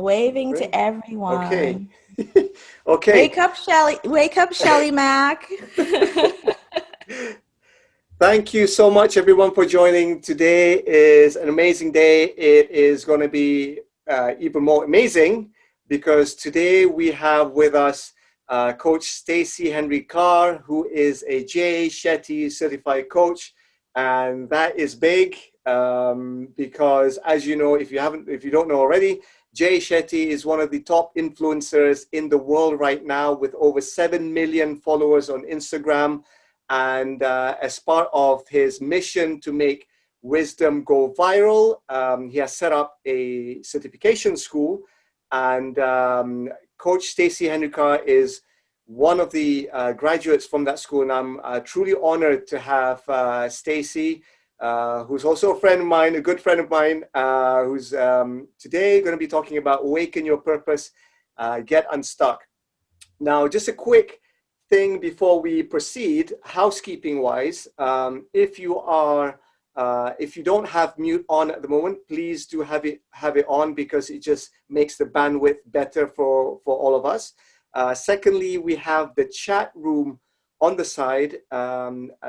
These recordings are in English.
waving to Great. Okay. everyone. Okay. Wake up, Shelly Mac. Thank you so much, everyone, for joining. Today is an amazing day. It is going to be even more amazing because today we have with us Coach Stacey Henry-Carr, who is a Jay Shetty certified coach, and that is big because, as you know, if you don't know already, Jay Shetty is one of the top influencers in the world right now, with over 7 million followers on Instagram. And as part of his mission to make wisdom go viral, he has set up a certification school. And Coach Stacey Henry-Carr is one of the graduates from that school. And I'm truly honored to have Stacey, who's also a friend of mine, a good friend of mine, who's today going to be talking about Awaken Your Purpose, Get Unstuck. Now, just a quick thing before we proceed, housekeeping wise, if you don't have mute on at the moment, please do have it on, because it just makes the bandwidth better for all of us. Secondly, we have the chat room on the side.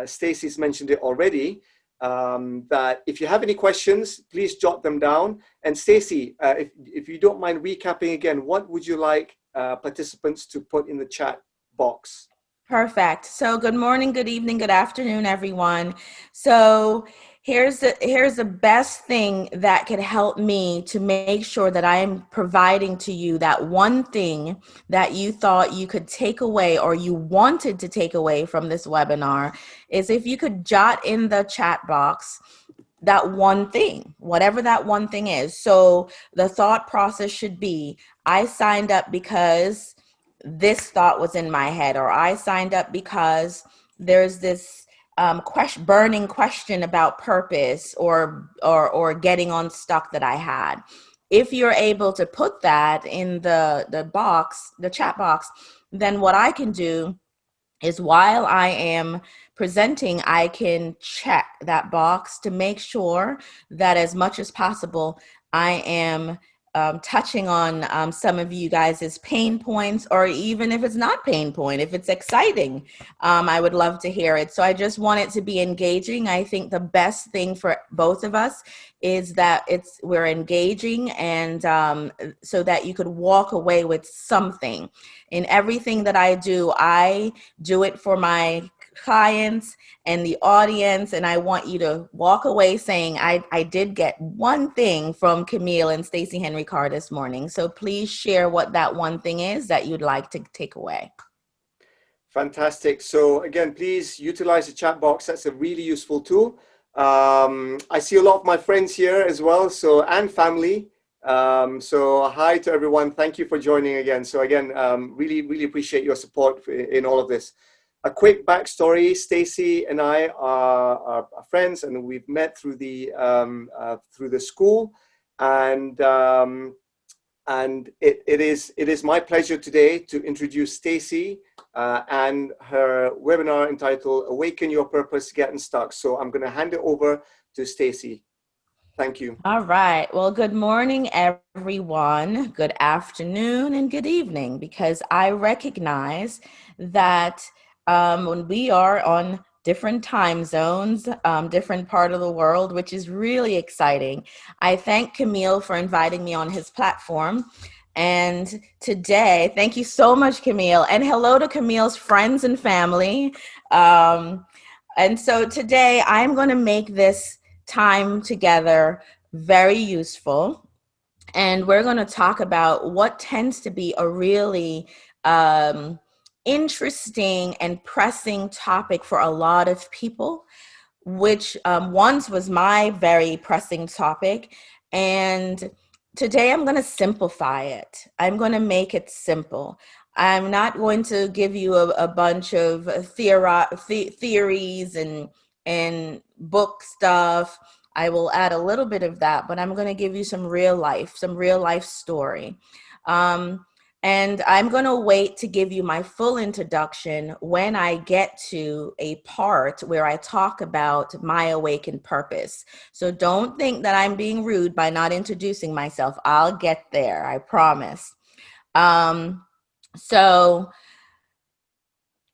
Stacey's mentioned it already, that if you have any questions, please jot them down. And Stacey, if you don't mind recapping again, what would you like participants to put in the chat box? Perfect. So good morning, good evening, good afternoon, everyone. So here's the best thing that could help me to make sure that I'm providing to you that one thing that you thought you could take away or you wanted to take away from this webinar is if you could jot in the chat box that one thing, whatever that one thing is. So the thought process should be, I signed up because this thought was in my head, or I signed up because there's this burning question about purpose or getting unstuck that I had. If you're able to put that in the box, the chat box, then what I can do is, while I am presenting, I can check that box to make sure that as much as possible, I am touching on some of you guys' pain points, or even if it's not pain point, if it's exciting, I would love to hear it. So I just want it to be engaging. I think the best thing for both of us is that we're engaging, and so that you could walk away with something. In everything that I do it for my clients and the audience, and I want you to walk away saying, I did get one thing from Camille and Stacey Henry-Carr this morning. So please share what that one thing is that you'd like to take away. Fantastic. So again, please utilize the chat box. That's a really useful tool. I see a lot of my friends here as well, and family. So hi to everyone. Thank you for joining again. So again, really appreciate your support in all of this. A quick backstory: Stacey and I are friends, and we've met through the school, and it is my pleasure today to introduce Stacey and her webinar entitled "Awaken Your Purpose, Get Unstuck." So I'm going to hand it over to Stacey. Thank you. All right. Well, good morning, everyone. Good afternoon and good evening, because I recognize that when we are on different time zones, different part of the world, which is really exciting. I thank Camille for inviting me on his platform. And today, thank you so much, Camille. And hello to Camille's friends and family. And so today, I'm going to make this time together very useful. And we're going to talk about what tends to be a really interesting and pressing topic for a lot of people, which once was my very pressing topic. And today I'm going to simplify it. I'm going to make it simple. I'm not going to give you a bunch of theories and book stuff. I will add a little bit of that, but I'm going to give you some real life story. And I'm going to wait to give you my full introduction when I get to a part where I talk about my awakened purpose. So don't think that I'm being rude by not introducing myself. I'll get there, I promise. So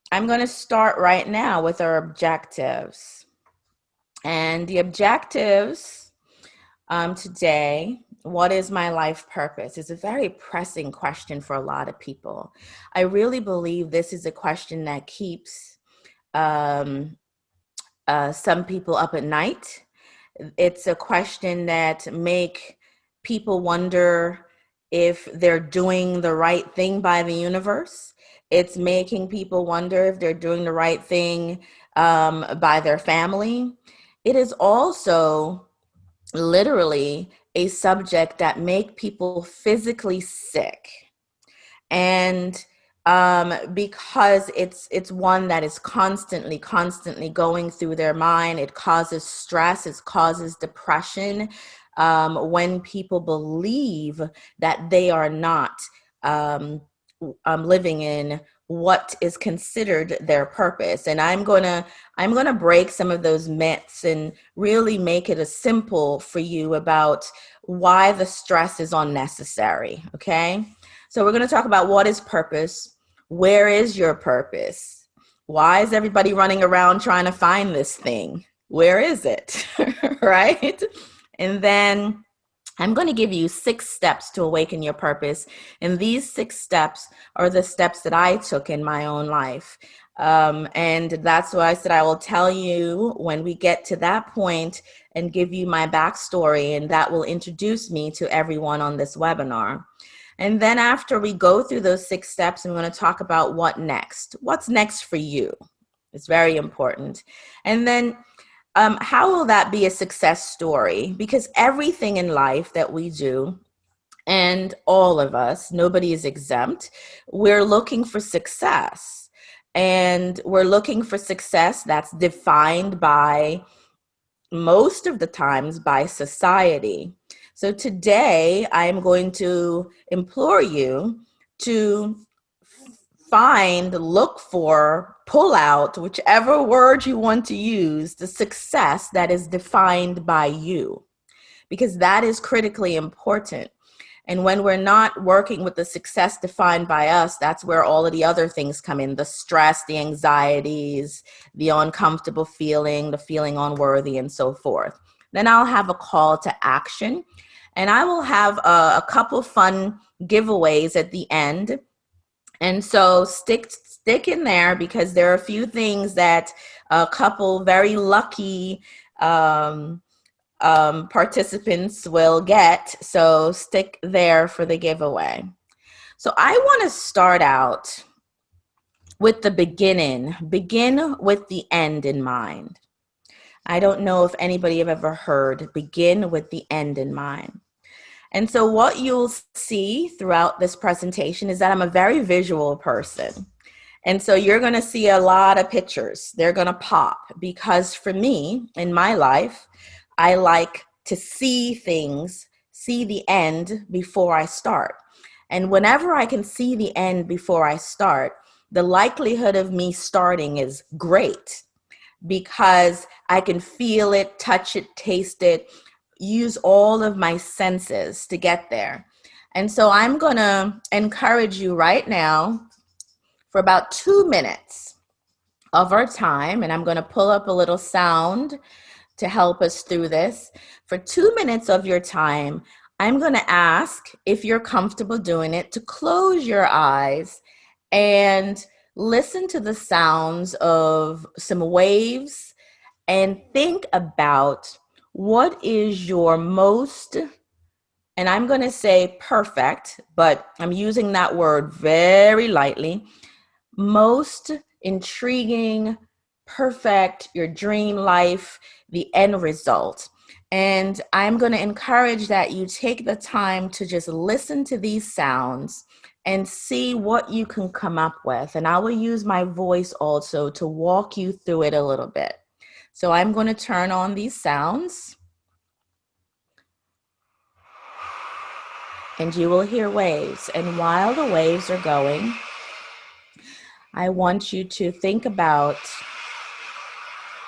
I'm going to start right now with our objectives. And the objectives today, what is my life purpose, is a very pressing question for a lot of people. I really believe this is a question that keeps some people up at night. It's a question that make people wonder if they're doing the right thing by the universe. It's making people wonder if they're doing the right thing by their family. It is also literally a subject that make people physically sick. And because it's one that is constantly going through their mind. It causes stress, it causes depression when people believe that they are not living in what is considered their purpose. And I'm gonna break some of those myths and really make it a simple for you about why the stress is unnecessary. Okay. So we're going to talk about what is purpose. Where is your purpose? Why is everybody running around trying to find this thing? Where is it? Right? And then I'm going to give you 6 steps to awaken your purpose. And these 6 steps are the steps that I took in my own life. And that's why I said I will tell you when we get to that point and give you my backstory, and that will introduce me to everyone on this webinar. And then after we go through those 6 steps, I'm going to talk about what next. What's next for you? It's very important. And then how will that be a success story? Because everything in life that we do, and all of us, nobody is exempt, we're looking for success. And we're looking for success that's defined by, most of the times, by society. So today, I'm going to implore you to look for, pull out, whichever word you want to use, the success that is defined by you, because that is critically important. And when we're not working with the success defined by us, that's where all of the other things come in: the stress, the anxieties, the uncomfortable feeling, the feeling unworthy, and so forth. Then I'll have a call to action, and I will have a couple fun giveaways at the end. And so stick in there, because there are a few things that a couple very lucky participants will get. So stick there for the giveaway. So I want to start out with the beginning. Begin with the end in mind. I don't know if anybody have ever heard begin with the end in mind. And so what you'll see throughout this presentation is that I'm a very visual person. And so you're going to see a lot of pictures. They're going to pop, because for me, in my life, I like to see things, see the end before I start. And whenever I can see the end before I start, the likelihood of me starting is great, because I can feel it, touch it, taste it, use all of my senses to get there. And so I'm going to encourage you right now for about 2 minutes of our time, and I'm going to pull up a little sound to help us through this. For 2 minutes of your time, I'm going to ask, if you're comfortable doing it, to close your eyes and listen to the sounds of some waves, and think about what is your most, and I'm going to say perfect, but I'm using that word very lightly, most intriguing, perfect, your dream life, the end result. And I'm going to encourage that you take the time to just listen to these sounds and see what you can come up with. And I will use my voice also to walk you through it a little bit. So I'm going to turn on these sounds. and you will hear waves. And while the waves are going, I want you to think about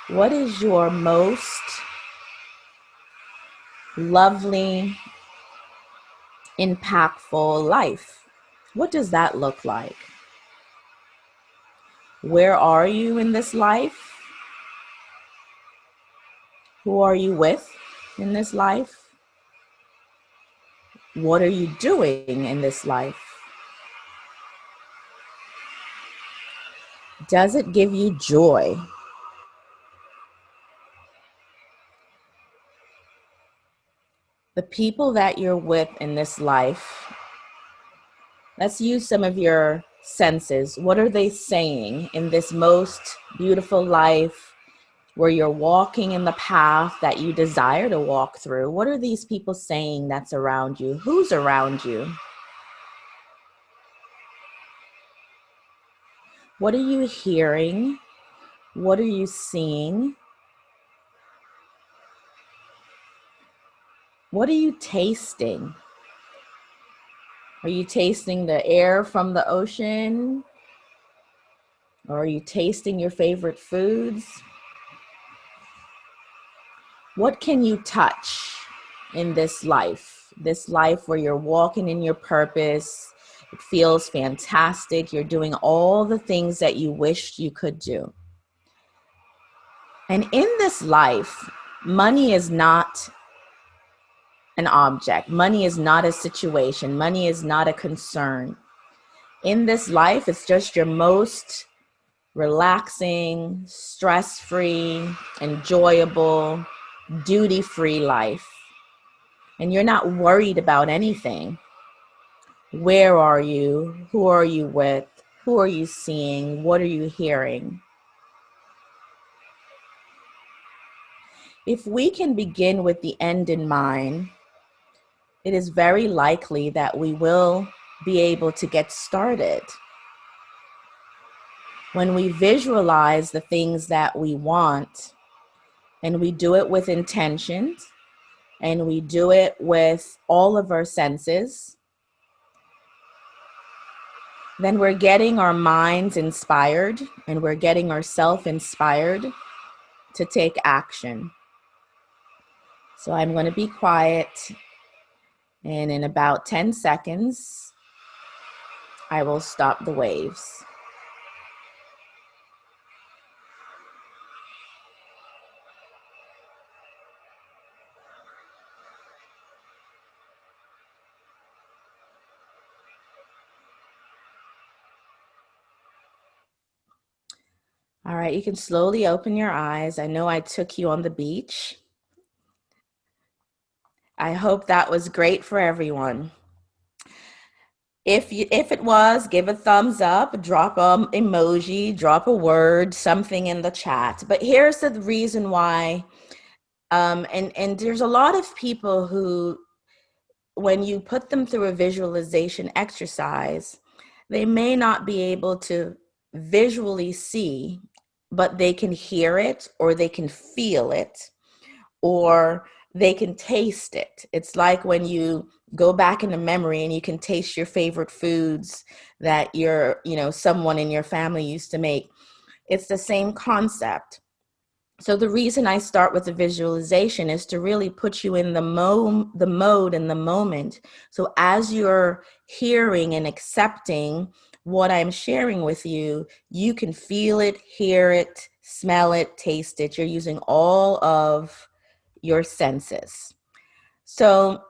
what is your most lovely, impactful life? What does that look like? Where are you in this life? Who are you with in this life? What are you doing in this life? Does it give you joy? The people that you're with in this life, let's use some of your senses. What are they saying in this most beautiful life where you're walking in the path that you desire to walk through? What are these people saying that's around you? Who's around you? What are you hearing? What are you seeing? What are you tasting? Are you tasting the air from the ocean? Or are you tasting your favorite foods? What can you touch in this life? This life where you're walking in your purpose. It feels fantastic. You're doing all the things that you wished you could do. And in this life, money is not an object. Money is not a situation. Money is not a concern. In this life, it's just your most relaxing, stress-free, enjoyable, duty-free life. And you're not worried about anything. Where are you? Who are you with? Who are you seeing? What are you hearing? If we can begin with the end in mind, it is very likely that we will be able to get started. When we visualize the things that we want, and we do it with intentions, and we do it with all of our senses, then we're getting our minds inspired and we're getting ourselves inspired to take action. So I'm going to be quiet, and in about 10 seconds, I will stop the waves. All right, you can slowly open your eyes. I know I took you on the beach. I hope that was great for everyone. If it was, give a thumbs up, drop an emoji, drop a word, something in the chat. But here's the reason why, and there's a lot of people who, when you put them through a visualization exercise, they may not be able to visually see, but they can hear it, or they can feel it, or they can taste it. It's like when you go back into memory and you can taste your favorite foods that someone in your family used to make. It's the same concept. So the reason I start with the visualization is to really put you in the mode and the moment. So as you're hearing and accepting what I'm sharing with you, you can feel it, hear it, smell it, taste it. You're using all of your senses. So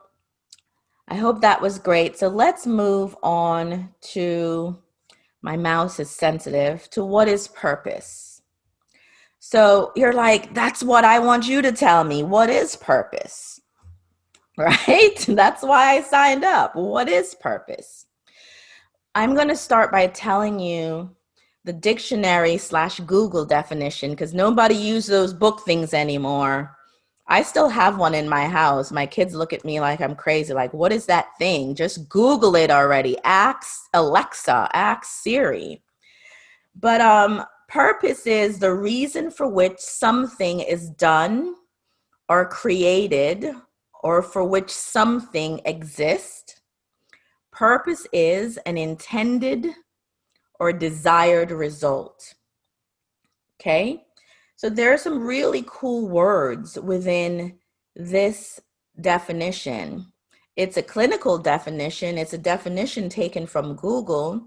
I hope that was great. So let's move on to, my mouse is sensitive, to what is purpose. So you're like, that's what I want you to tell me. What is purpose? Right? That's why I signed up. What is purpose? I'm going to start by telling you the dictionary/Google definition, because nobody uses those book things anymore. I still have one in my house. My kids look at me like I'm crazy. Like, what is that thing? Just Google it already. Ask Alexa, ask Siri. But purpose is the reason for which something is done or created, or for which something exists. Purpose is an intended or desired result. Okay? So there are some really cool words within this definition. It's a clinical definition. It's a definition taken from Google.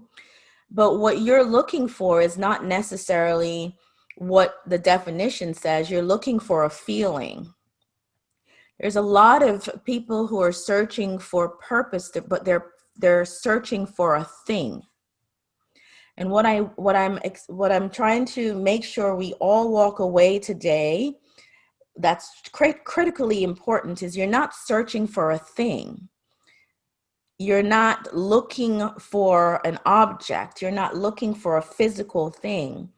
But what you're looking for is not necessarily what the definition says. You're looking for a feeling. There's a lot of people who are searching for purpose, but they're searching for a thing. And what I'm trying to make sure we all walk away today, that's critically important, is you're not searching for a thing. You're not looking for an object. You're not looking for a physical thing.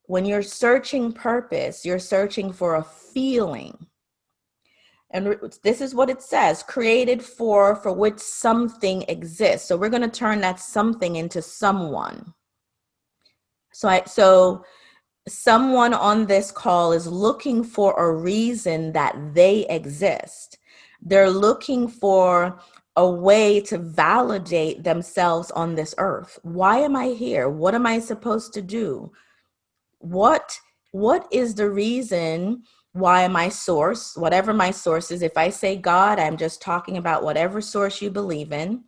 When you're searching purpose, you're searching for a feeling. And this is what it says, created for which something exists. So we're going to turn that something into someone. So someone on this call is looking for a reason that they exist. They're looking for a way to validate themselves on this earth. Why am I here? What am I supposed to do? What is the reason why my source, whatever my source is, if I say God, I'm just talking about whatever source you believe in.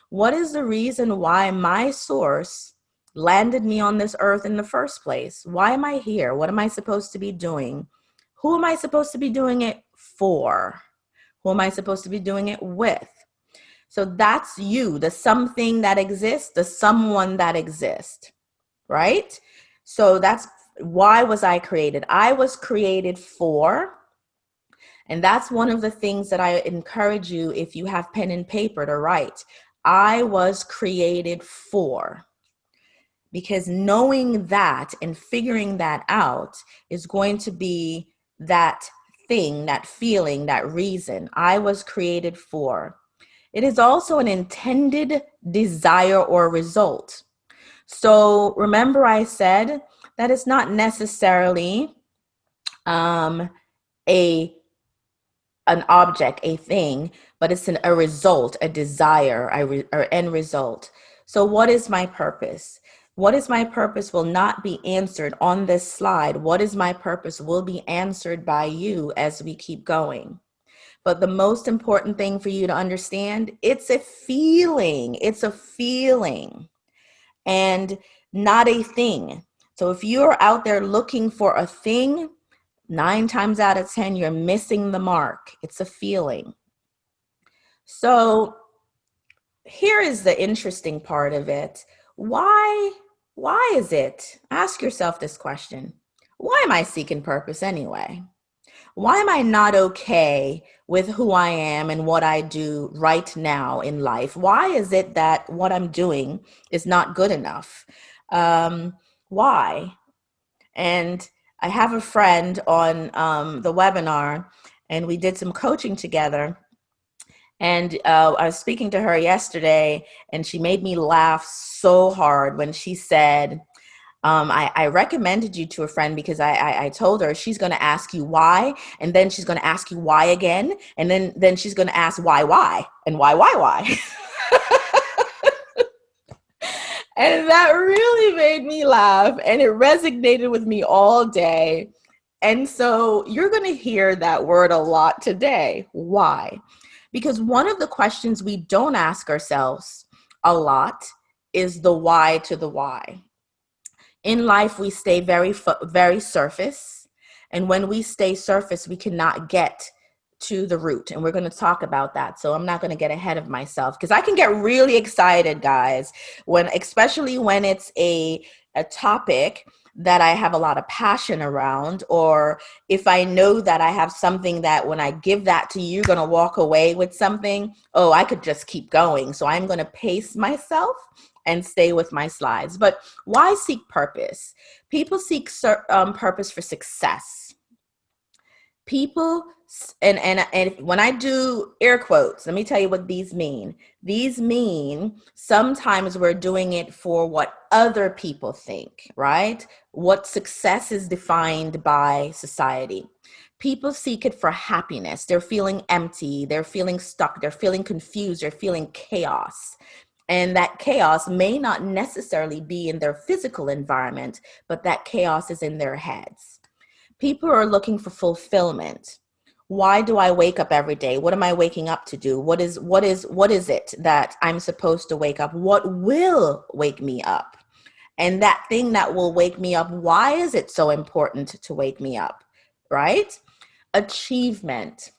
What is the reason why my source landed me on this earth in the first place? Why am I here? What am I supposed to be doing? Who am I supposed to be doing it for? Who am I supposed to be doing it with? So that's you, the something that exists, the someone that exists, right? So that's why was I created? I was created for, and that's one of the things that I encourage you, if you have pen and paper, to write. I was created for. Because knowing that and figuring that out is going to be that thing, that feeling, that reason. I was created for. It is also an intended desire or result. So remember I said that it's not necessarily an object, a thing, but it's a result, a desire, or end result. So what is my purpose? What is my purpose will not be answered on this slide. What is my purpose will be answered by you as we keep going. But the most important thing for you to understand, it's a feeling. It's a feeling and not a thing. So if you're out there looking for a thing, 9 times out of 10, you're missing the mark. It's a feeling. So here is the interesting part of it. Why is it? Ask yourself this question. Why am I seeking purpose anyway? Why am I not okay with who I am and what I do right now in life? Why is it that what I'm doing is not good enough? Why? And I have a friend on the webinar, and we did some coaching together. And I was speaking to her yesterday, and she made me laugh so hard when she said, I recommended you to a friend because I told her she's going to ask you why, and then she's going to ask you why again, and then she's going to ask why, and why. And that really made me laugh, and it resonated with me all day. And so you're going to hear that word a lot today. Why? Because one of the questions we don't ask ourselves a lot is the why to the why. In life, we stay very surface. And when we stay surface, we cannot get to the root. And we're going to talk about that. So I'm not going to get ahead of myself because I can get really excited, guys, especially when it's a topic that I have a lot of passion around, or if I know that I have something that when I give that to you, you're going to walk away with something. Oh, I could just keep going. So I'm going to pace myself and stay with my slides. But why seek purpose? People seek purpose for success. People, and when I do air quotes, let me tell you what these mean. These mean sometimes we're doing it for what other people think, right? What success is defined by society. People seek it for happiness. They're feeling empty. They're feeling stuck. They're feeling confused. They're feeling chaos. And that chaos may not necessarily be in their physical environment, but that chaos is in their heads. People are looking for fulfillment. Why do I wake up every day? What am I waking up to do? What is it that I'm supposed to wake up? What will wake me up? And that thing that will wake me up, why is it so important to wake me up? Right? Achievement.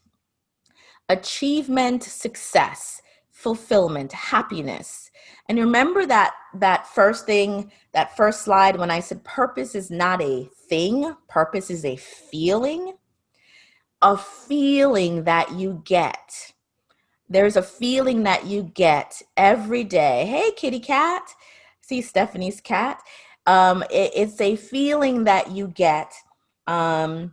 Achievement, success, fulfillment, happiness. And remember that first thing, that first slide when I said purpose is not a thing, purpose is a feeling that you get. There's a feeling that you get every day. Hey, kitty cat. See Stephanie's cat. It's a feeling that you get, um,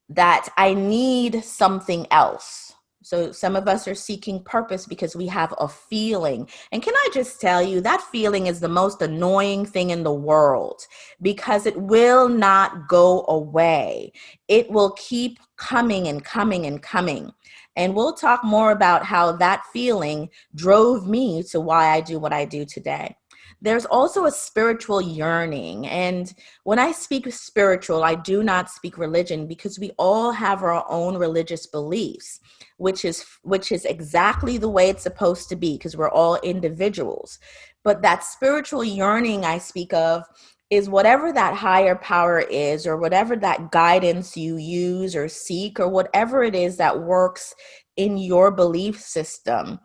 that I need something else. So some of us are seeking purpose because we have a feeling. And can I just tell you, that feeling is the most annoying thing in the world because it will not go away. It will keep coming and coming and coming. And we'll talk more about how that feeling drove me to why I do what I do today. There's also a spiritual yearning. And when I speak spiritual, I do not speak religion because we all have our own religious beliefs, which is exactly the way it's supposed to be because we're all individuals. But that spiritual yearning I speak of is whatever that higher power is, or whatever that guidance you use or seek, or whatever it is that works in your belief system.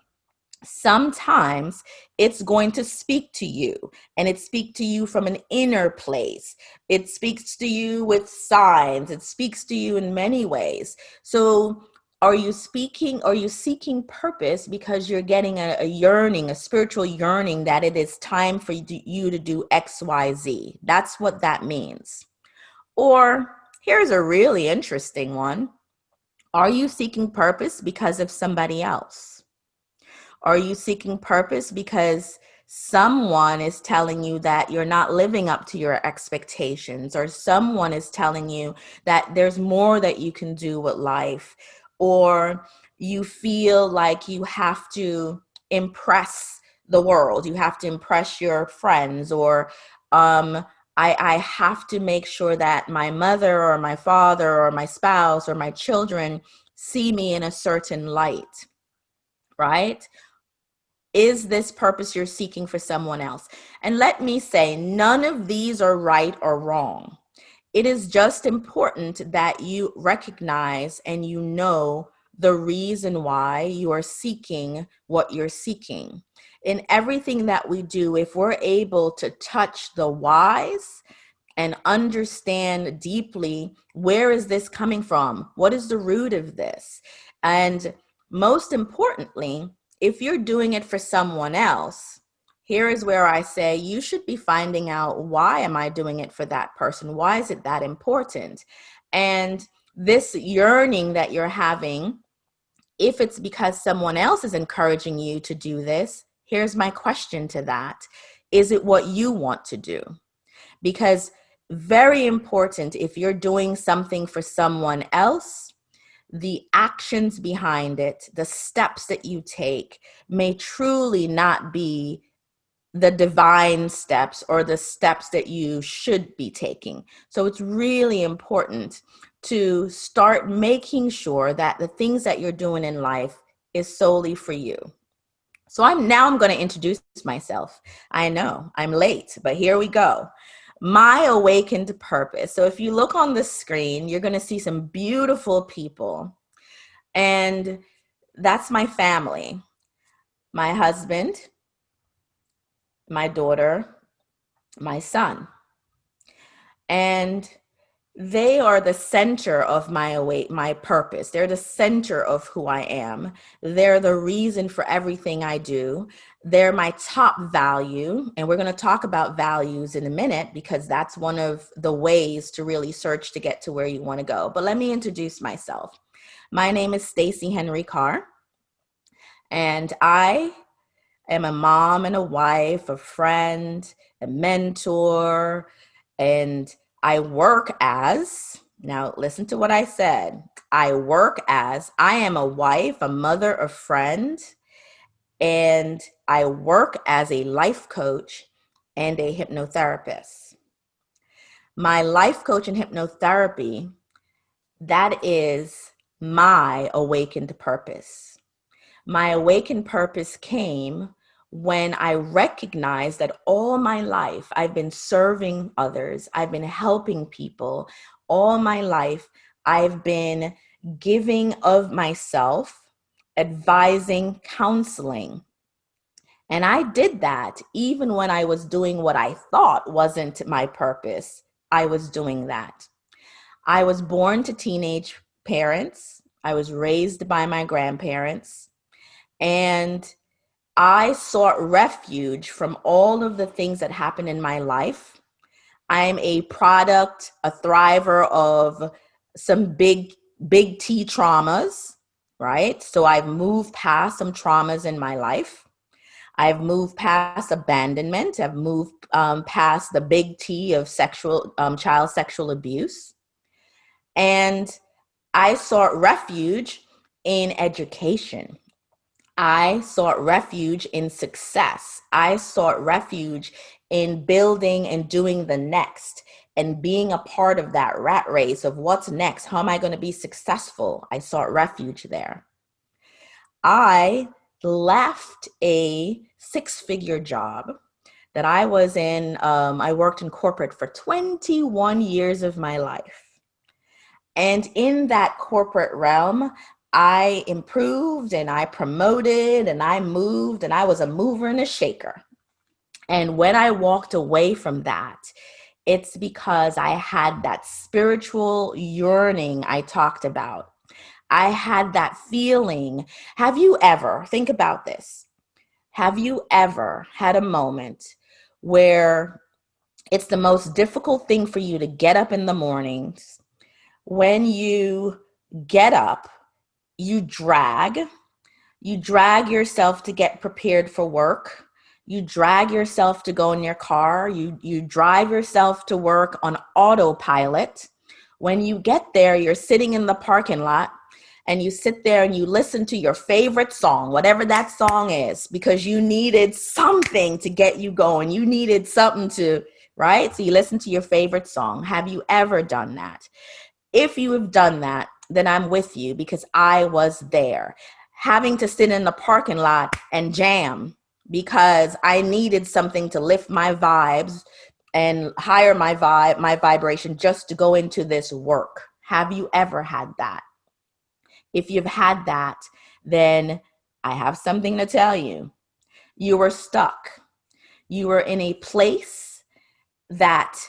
Sometimes it's going to speak to you, and it speaks to you from an inner place. It speaks to you with signs. It speaks to you in many ways. So are you seeking purpose because you're getting a yearning, a spiritual yearning that it is time for you to do XYZ? That's what that means. Or here's a really interesting one. Are you seeking purpose because of somebody else? Are you seeking purpose because someone is telling you that you're not living up to your expectations, or someone is telling you that there's more that you can do with life, or you feel like you have to impress the world, you have to impress your friends, or I have to make sure that my mother or my father or my spouse or my children see me in a certain light, right? Is this purpose you're seeking for someone else? And let me say, none of these are right or wrong. It is just important that you recognize and you know the reason why you are seeking what you're seeking. In everything that we do, if we're able to touch the whys and understand deeply, where is this coming from? What is the root of this? And most importantly, if you're doing it for someone else, here is where I say you should be finding out, why am I doing it for that person? Why is it that important? And this yearning that you're having, if it's because someone else is encouraging you to do this, here's my question to that. Is it what you want to do? Because very important, if you're doing something for someone else, the actions behind it, the steps that you take may truly not be the divine steps or the steps that you should be taking. So it's really important to start making sure that the things that you're doing in life is solely for you. So I'm going to introduce myself. I know I'm late, but here we go. My awakened purpose. So if you look on the screen, you're going to see some beautiful people. And that's my family, my husband, my daughter, my son. And they are the center of my purpose. They're the center of who I am. They're the reason for everything I do. They're my top value. And we're going to talk about values in a minute, because that's one of the ways to really search to get to where you want to go. But let me introduce myself. My name is Stacey Henry-Carr, and I am a mom and a wife, a friend, a mentor, and I work as, now listen to what I said, I am a wife, a mother, a friend, and I work as a life coach and a hypnotherapist. My life coach and hypnotherapy, that is my awakened purpose. My awakened purpose came when I recognized that all my life I've been serving others, I've been helping people. All my life I've been giving of myself, advising, counseling. And I did that even when I was doing what I thought wasn't my purpose. I was doing that. I was born to teenage parents. I was raised by my grandparents. And I sought refuge from all of the things that happened in my life. I'm a product, a thriver of some big T traumas, right? So I've moved past some traumas in my life. I've moved past abandonment. I've moved past the big T of child sexual abuse. And I sought refuge in education. I sought refuge in success. I sought refuge in building and doing the next and being a part of that rat race of what's next. How am I going to be successful? I sought refuge there. I left a six-figure job that I was in. I worked in corporate for 21 years of my life. And in that corporate realm, I improved and I promoted and I moved and I was a mover and a shaker. And when I walked away from that, it's because I had that spiritual yearning I talked about. I had that feeling. Have you ever, think about this, have you ever had a moment where it's the most difficult thing for you to get up in the mornings? When you get up, you drag, you drag yourself to get prepared for work. You drag yourself to go in your car. You drive yourself to work on autopilot. When you get there, you're sitting in the parking lot and you sit there and you listen to your favorite song, whatever that song is, because you needed something to get you going. You needed something to, right? So you listen to your favorite song. Have you ever done that? If you have done that, then I'm with you because I was there, having to sit in the parking lot and jam because I needed something to lift my vibes and higher my vibration just to go into this work. Have you ever had that? If you've had that, then I have something to tell you. You were stuck. You were in a place that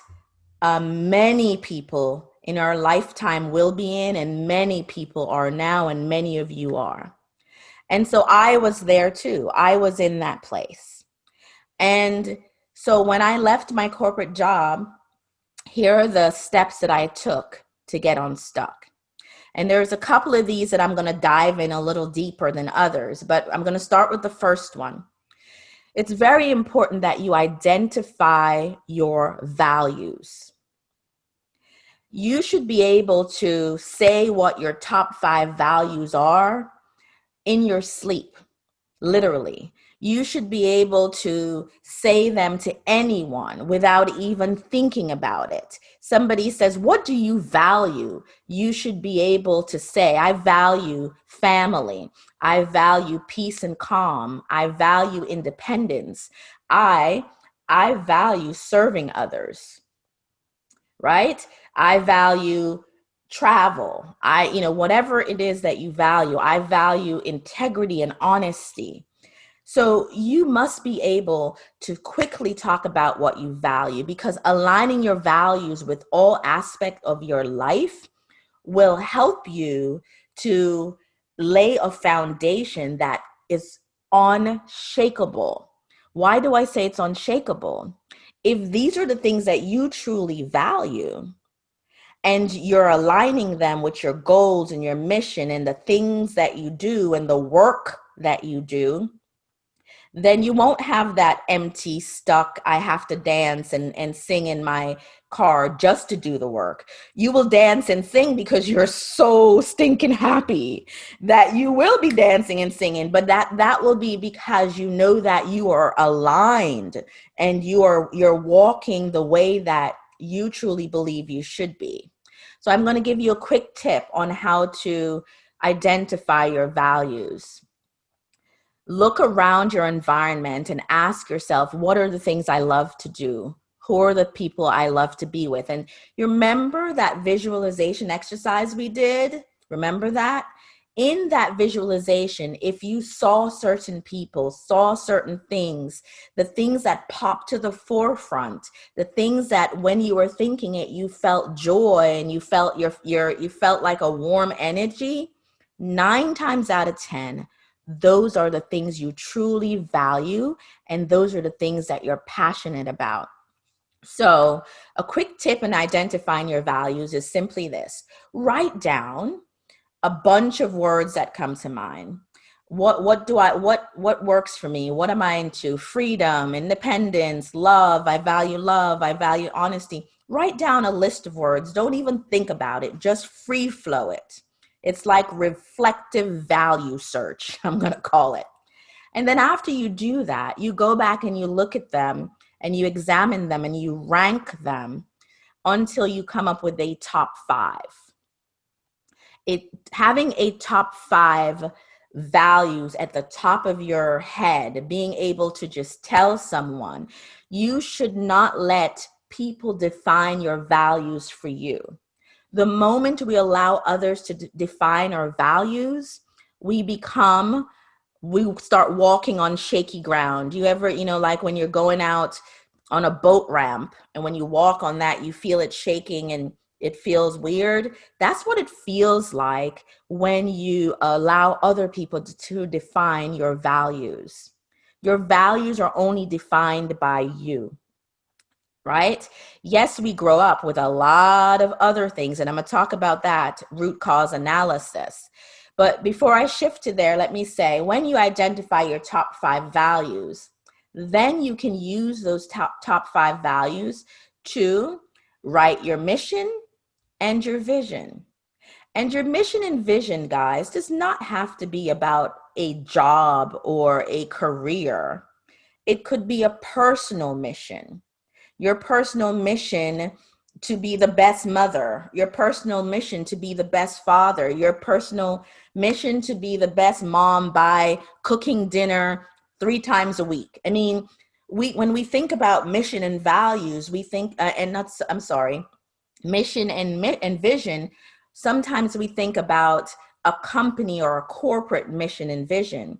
many people in our lifetime will be in, and many people are now, and many of you are. And so I was there too. I was in that place. And so when I left my corporate job, here are the steps that I took to get unstuck. And there's a couple of these that I'm going to dive in a little deeper than others, but I'm going to start with the first one. It's very important that you identify your values. You should be able to say what your top 5 values are in your sleep, literally. You should be able to say them to anyone without even thinking about it. Somebody says, "What do you value?" You should be able to say, "I value family. I value peace and calm. I value independence. I value serving others." Right? I value travel. Whatever it is that you value, I value integrity and honesty. So you must be able to quickly talk about what you value, because aligning your values with all aspects of your life will help you to lay a foundation that is unshakable. Why do I say it's unshakable? If these are the things that you truly value and you're aligning them with your goals and your mission and the things that you do and the work that you do, then you won't have that empty, stuck, I have to dance and sing in my car just to do the work. You will dance and sing because you're so stinking happy that you will be dancing and singing, but that will be because you know that you are aligned and you're walking the way that you truly believe you should be. So I'm going to give you a quick tip on how to identify your values. Look around your environment and ask yourself, what are the things I love to do? Who are the people I love to be with? And you remember that visualization exercise we did? Remember that? In that visualization, if you saw certain people, saw certain things, the things that popped to the forefront, the things that when you were thinking it, you felt joy and you felt you felt like a warm energy, 9 times out of 10, those are the things you truly value, and those are the things that you're passionate about. So a quick tip in identifying your values is simply this: write down a bunch of words that come to mind. What works for me? What am I into? Freedom, independence, love, I value honesty. Write down a list of words. Don't even think about it. Just free flow it. It's like reflective value search, I'm going to call it. And then after you do that, you go back and you look at them and you examine them and you rank them until you come up with a top five. Having a top five values at the top of your head, being able to just tell someone, you should not let people define your values for you. The moment we allow others to define our values, we start walking on shaky ground. You ever, like when you're going out on a boat ramp and when you walk on that, you feel it shaking and it feels weird. That's what it feels like when you allow other people to define your values. Your values are only defined by you, right? Yes, we grow up with a lot of other things, and I'm going to talk about that root cause analysis. But before I shift to there, let me say, when you identify your top five values, then you can use those top five values to write your mission and your vision. And your mission and vision, guys, does not have to be about a job or a career. It could be a personal mission. Your personal mission to be the best mother, your personal mission to be the best father, your personal mission to be the best mom by cooking dinner 3 times a week. I mean, when we think about mission and values, we think, mission and vision, sometimes we think about a company or a corporate mission and vision,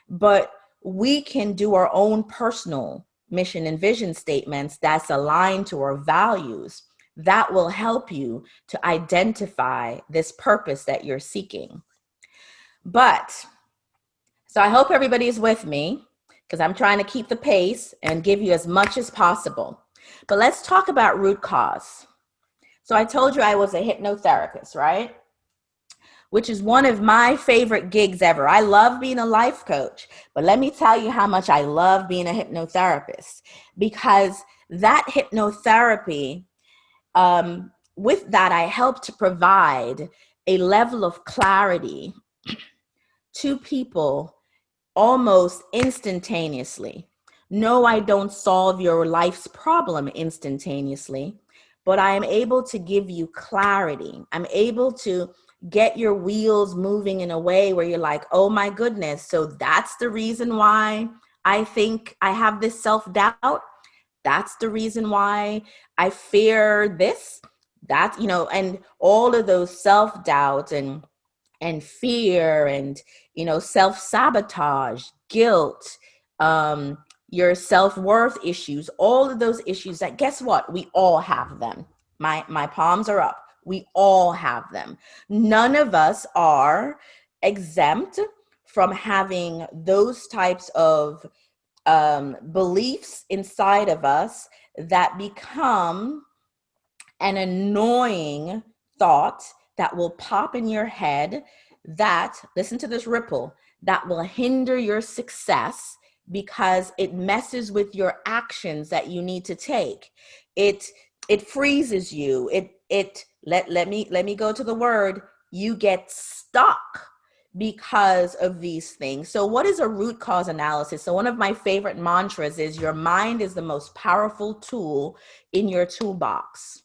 but we can do our own personal mission and vision statements that's aligned to our values. That will help you to identify this purpose that you're seeking. So I hope everybody's with me because I'm trying to keep the pace and give you as much as possible. But let's talk about root cause. So I told you I was a hypnotherapist, right? Which is one of my favorite gigs ever. I love being a life coach, but let me tell you how much I love being a hypnotherapist, because that hypnotherapy, with that, I help to provide a level of clarity to people almost instantaneously. No, I don't solve your life's problem instantaneously, but I am able to give you clarity. I'm able to get your wheels moving in a way where you're like, oh my goodness, so that's the reason why I think I have this self-doubt. That's the reason why I fear this. That, and all of those self-doubts and fear and, self-sabotage, guilt, your self-worth issues, all of those issues that, guess what? We all have them. My palms are up. We all have them. None of us are exempt from having those types of beliefs inside of us that become an annoying thought that will pop in your head that, listen to this ripple, that will hinder your success because it messes with your actions that you need to take. It freezes you. Let me go to the word. You get stuck because of these things. So what is a root cause analysis? So one of my favorite mantras is your mind is the most powerful tool in your toolbox.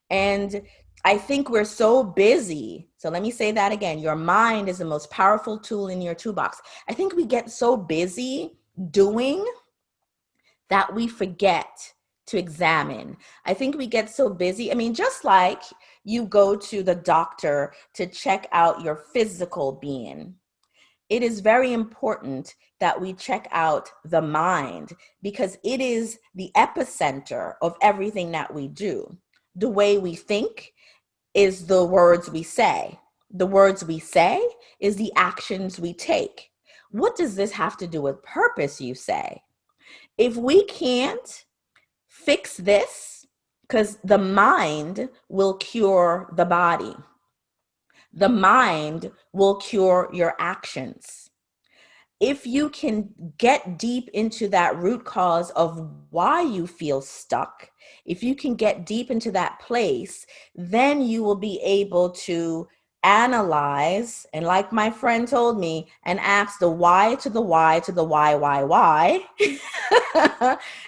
And I think we're so busy. So let me say that again. Your mind is the most powerful tool in your toolbox. I think we get so busy doing that we forget to examine. I think we get so busy. I mean, just like you go to the doctor to check out your physical being, it is very important that we check out the mind, because it is the epicenter of everything that we do. The way we think is the words we say. The words we say is the actions we take. What does this have to do with purpose, you say? If we can't fix this, because the mind will cure the body, the mind will cure your actions. If you can get deep into that root cause of why you feel stuck, if you can get deep into that place, then you will be able to analyze, and like my friend told me, and ask the why to the why to the why.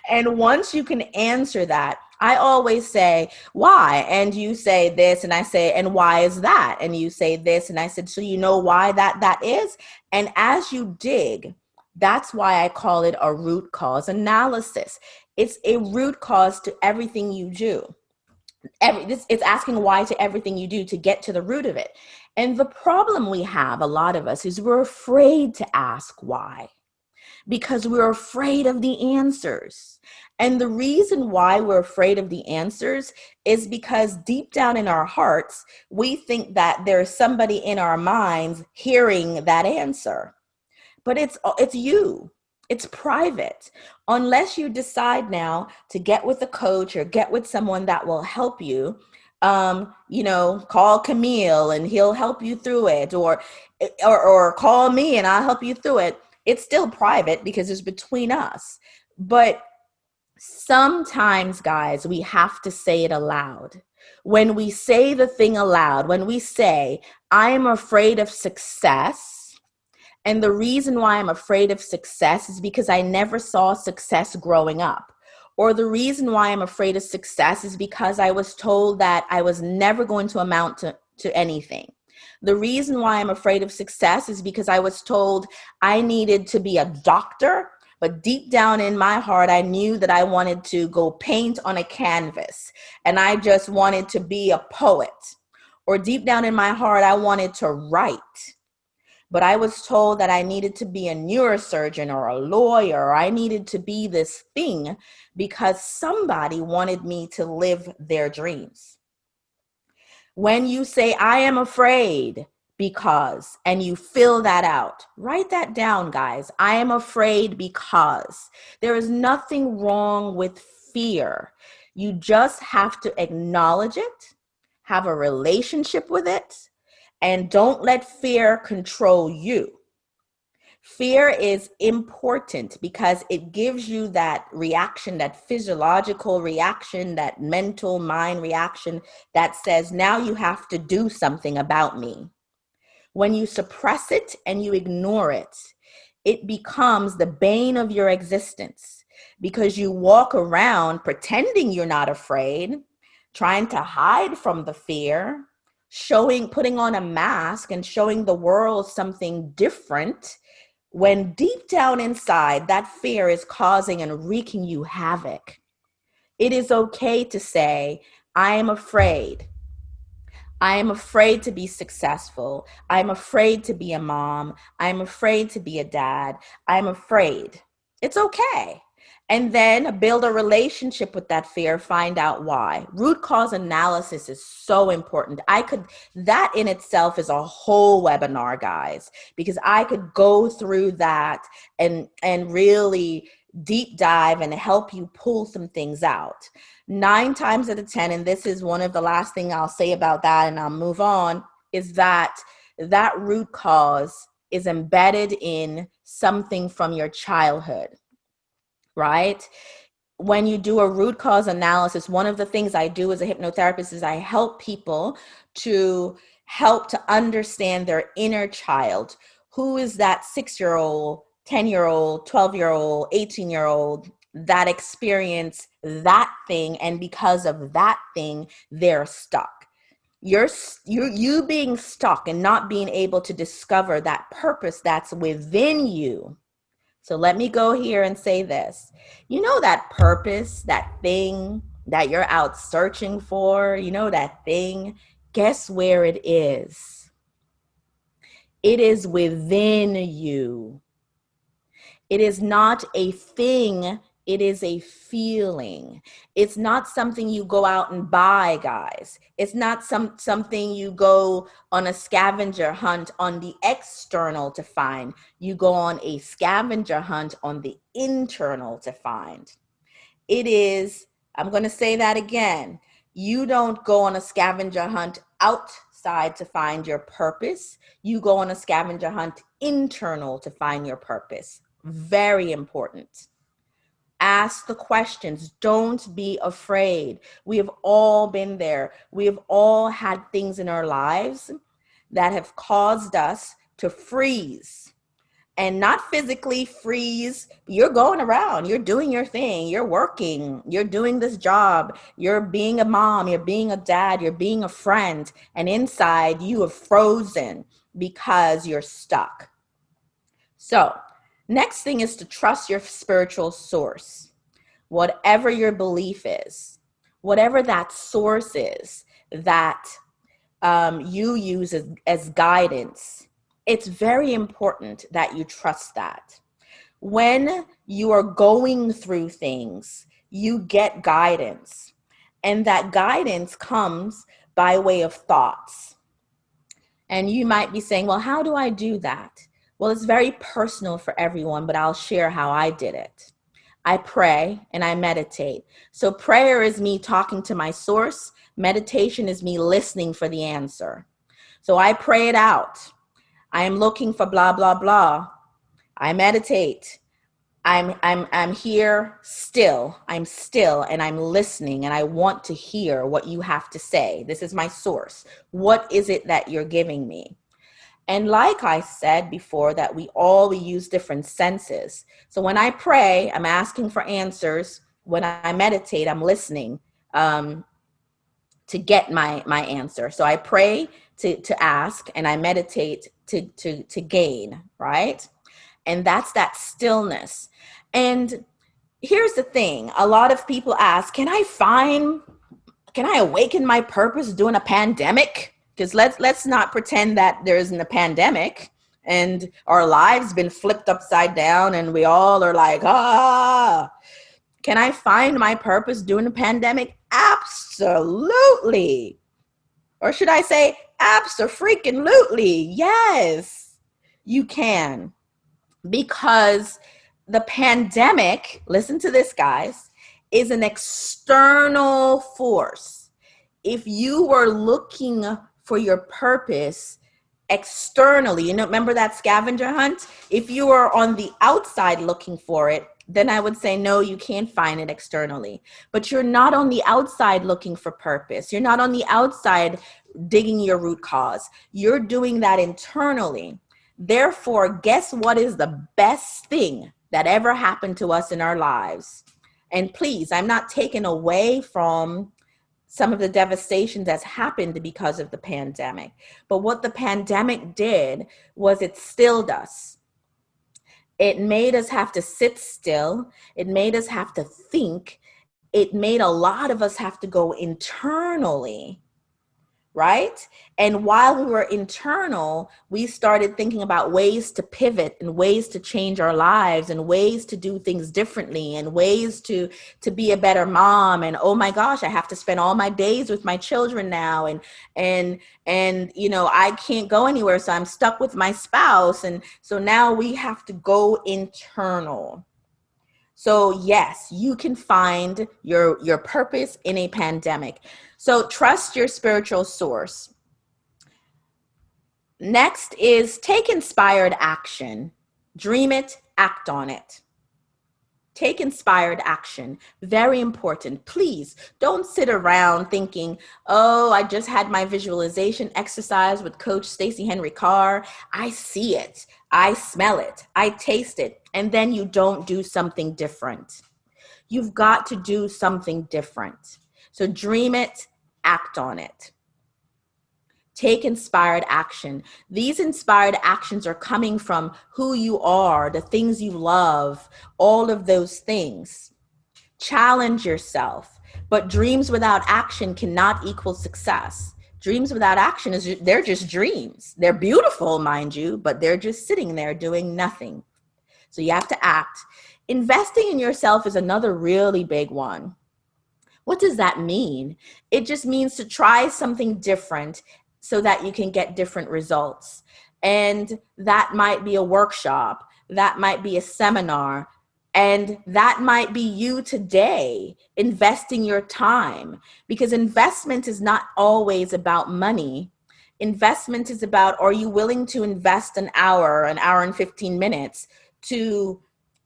And once you can answer that, I always say, why? And you say this, and I say, and why is that? And you say this, and I said, so you know why that is? And as you dig, that's why I call it a root cause analysis. It's a root cause to everything you do. It's asking why to everything you do to get to the root of it. And the problem we have, a lot of us, is we're afraid to ask why, because we're afraid of the answers. And the reason why we're afraid of the answers is because deep down in our hearts, we think that there's somebody in our minds hearing that answer. But it's you. It's private. Unless you decide now to get with a coach or get with someone that will help you, call Camille and he'll help you through it, or call me and I'll help you through it. It's still private because it's between us. But sometimes, guys, we have to say it aloud. When we say the thing aloud, when we say, I am afraid of success, and the reason why I'm afraid of success is because I never saw success growing up. Or the reason why I'm afraid of success is because I was told that I was never going to amount to anything. The reason why I'm afraid of success is because I was told I needed to be a doctor, but deep down in my heart, I knew that I wanted to go paint on a canvas, and I just wanted to be a poet. Or deep down in my heart, I wanted to write. But I was told that I needed to be a neurosurgeon or a lawyer, or I needed to be this thing because somebody wanted me to live their dreams. When you say, I am afraid because, and you fill that out, write that down, guys. I am afraid because. There is nothing wrong with fear. You just have to acknowledge it, have a relationship with it, and don't let fear control you. Fear is important because it gives you that reaction, that physiological reaction, that mental mind reaction that says, now you have to do something about me. When you suppress it and you ignore it, it becomes the bane of your existence, because you walk around pretending you're not afraid, trying to hide from the fear, putting on a mask and showing the world something different, when deep down inside that fear is causing and wreaking you havoc. It is okay to say, I am afraid. I am afraid to be successful. I'm afraid to be a mom. I'm afraid to be a dad. I'm afraid. It's okay. And then build a relationship with that fear, find out why. Root cause analysis is so important. That in itself is a whole webinar, guys, because I could go through that and really deep dive and help you pull some things out. 9 times out of 10, and this is one of the last thing I'll say about that, and I'll move on, is that root cause is embedded in something from your childhood, right? When you do a root cause analysis, one of the things I do as a hypnotherapist is I help people to understand their inner child. Who is that 6-year-old, 10-year-old, 12-year-old, 18-year-old that experience that thing, and because of that thing, they're stuck. You being stuck and not being able to discover that purpose that's within you. So let me go here and say this. You know that purpose, that thing that you're out searching for, you know that thing, guess where it is? It is within you. It is not a thing, it is a feeling. It's not something you go out and buy, guys. It's not something you go on a scavenger hunt on the external to find. You go on a scavenger hunt on the internal to find. It is, I'm going to say that again. You don't go on a scavenger hunt outside to find your purpose. You go on a scavenger hunt internal to find your purpose. Very important. Ask the questions. Don't be afraid. We have all been there. We have all had things in our lives that have caused us to freeze. And not physically freeze. You're going around, you're doing your thing, you're working, you're doing this job, you're being a mom, you're being a dad, you're being a friend, and inside you have frozen because you're stuck. So, next thing is to trust your spiritual source. Whatever your belief is, whatever that source is that you use as guidance, it's very important that you trust that. When you are going through things, you get guidance, and that guidance comes by way of thoughts. And you might be saying, well, how do I do that? Well, it's very personal for everyone, but I'll share how I did it. I pray and I meditate. So prayer is me talking to my source. Meditation is me listening for the answer. So I pray it out. I am looking for blah, blah, blah. I meditate. I'm here still. I'm still and I'm listening and I want to hear what you have to say. This is my source. What is it that you're giving me? And like I said before, that we use different senses. So when I pray, I'm asking for answers. When I meditate, I'm listening to get my answer. So I pray to ask, and I meditate to gain, right? And that's that stillness. And here's the thing. A lot of people ask, can I awaken my purpose during a pandemic? Because let's not pretend that there isn't a pandemic and our lives been flipped upside down and we all are like, can I find my purpose during a pandemic? Absolutely. Or should I say abso-freaking-lutely? Yes, you can. Because the pandemic, listen to this, guys, is an external force. If you were looking for your purpose externally, remember that scavenger hunt? If you are on the outside looking for it, then I would say, no, you can't find it externally. But you're not on the outside looking for purpose. You're not on the outside digging your root cause. You're doing that internally. Therefore, guess what is the best thing that ever happened to us in our lives? And please, I'm not taking away from some of the devastation that's happened because of the pandemic. But what the pandemic did was it stilled us. It made us have to sit still. It made us have to think. It made a lot of us have to go internally, right? And while we were internal, we started thinking about ways to pivot and ways to change our lives and ways to do things differently and ways to be a better mom. And oh my gosh, I have to spend all my days with my children now. And I can't go anywhere. So I'm stuck with my spouse. And so now we have to go internal. So yes, you can find your purpose in a pandemic. So trust your spiritual source. Next is take inspired action. Dream it, act on it. Take inspired action. Very important. Please don't sit around thinking, oh, I just had my visualization exercise with Coach Stacey Henry-Carr. I see it. I smell it. I taste it. And then you don't do something different. You've got to do something different. So dream it, act on it. Take inspired action. These inspired actions are coming from who you are, the things you love, all of those things. Challenge yourself. But dreams without action cannot equal success. Dreams without action they're just dreams. They're beautiful, mind you, but they're just sitting there doing nothing. So you have to act. Investing in yourself is another really big one. What does that mean? It just means to try something different so that you can get different results. And that might be a workshop, that might be a seminar, and that might be you today investing your time, because investment is not always about money. Investment is about, are you willing to invest an hour and 15 minutes to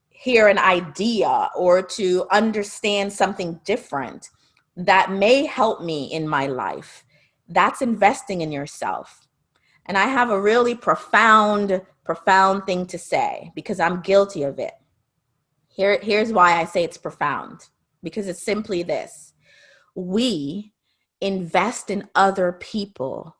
hear an idea or to understand something different that may help me in my life? That's investing in yourself. And I have a really profound thing to say because I'm guilty of it. Here's why I say it's profound, because it's simply this. We invest in other people,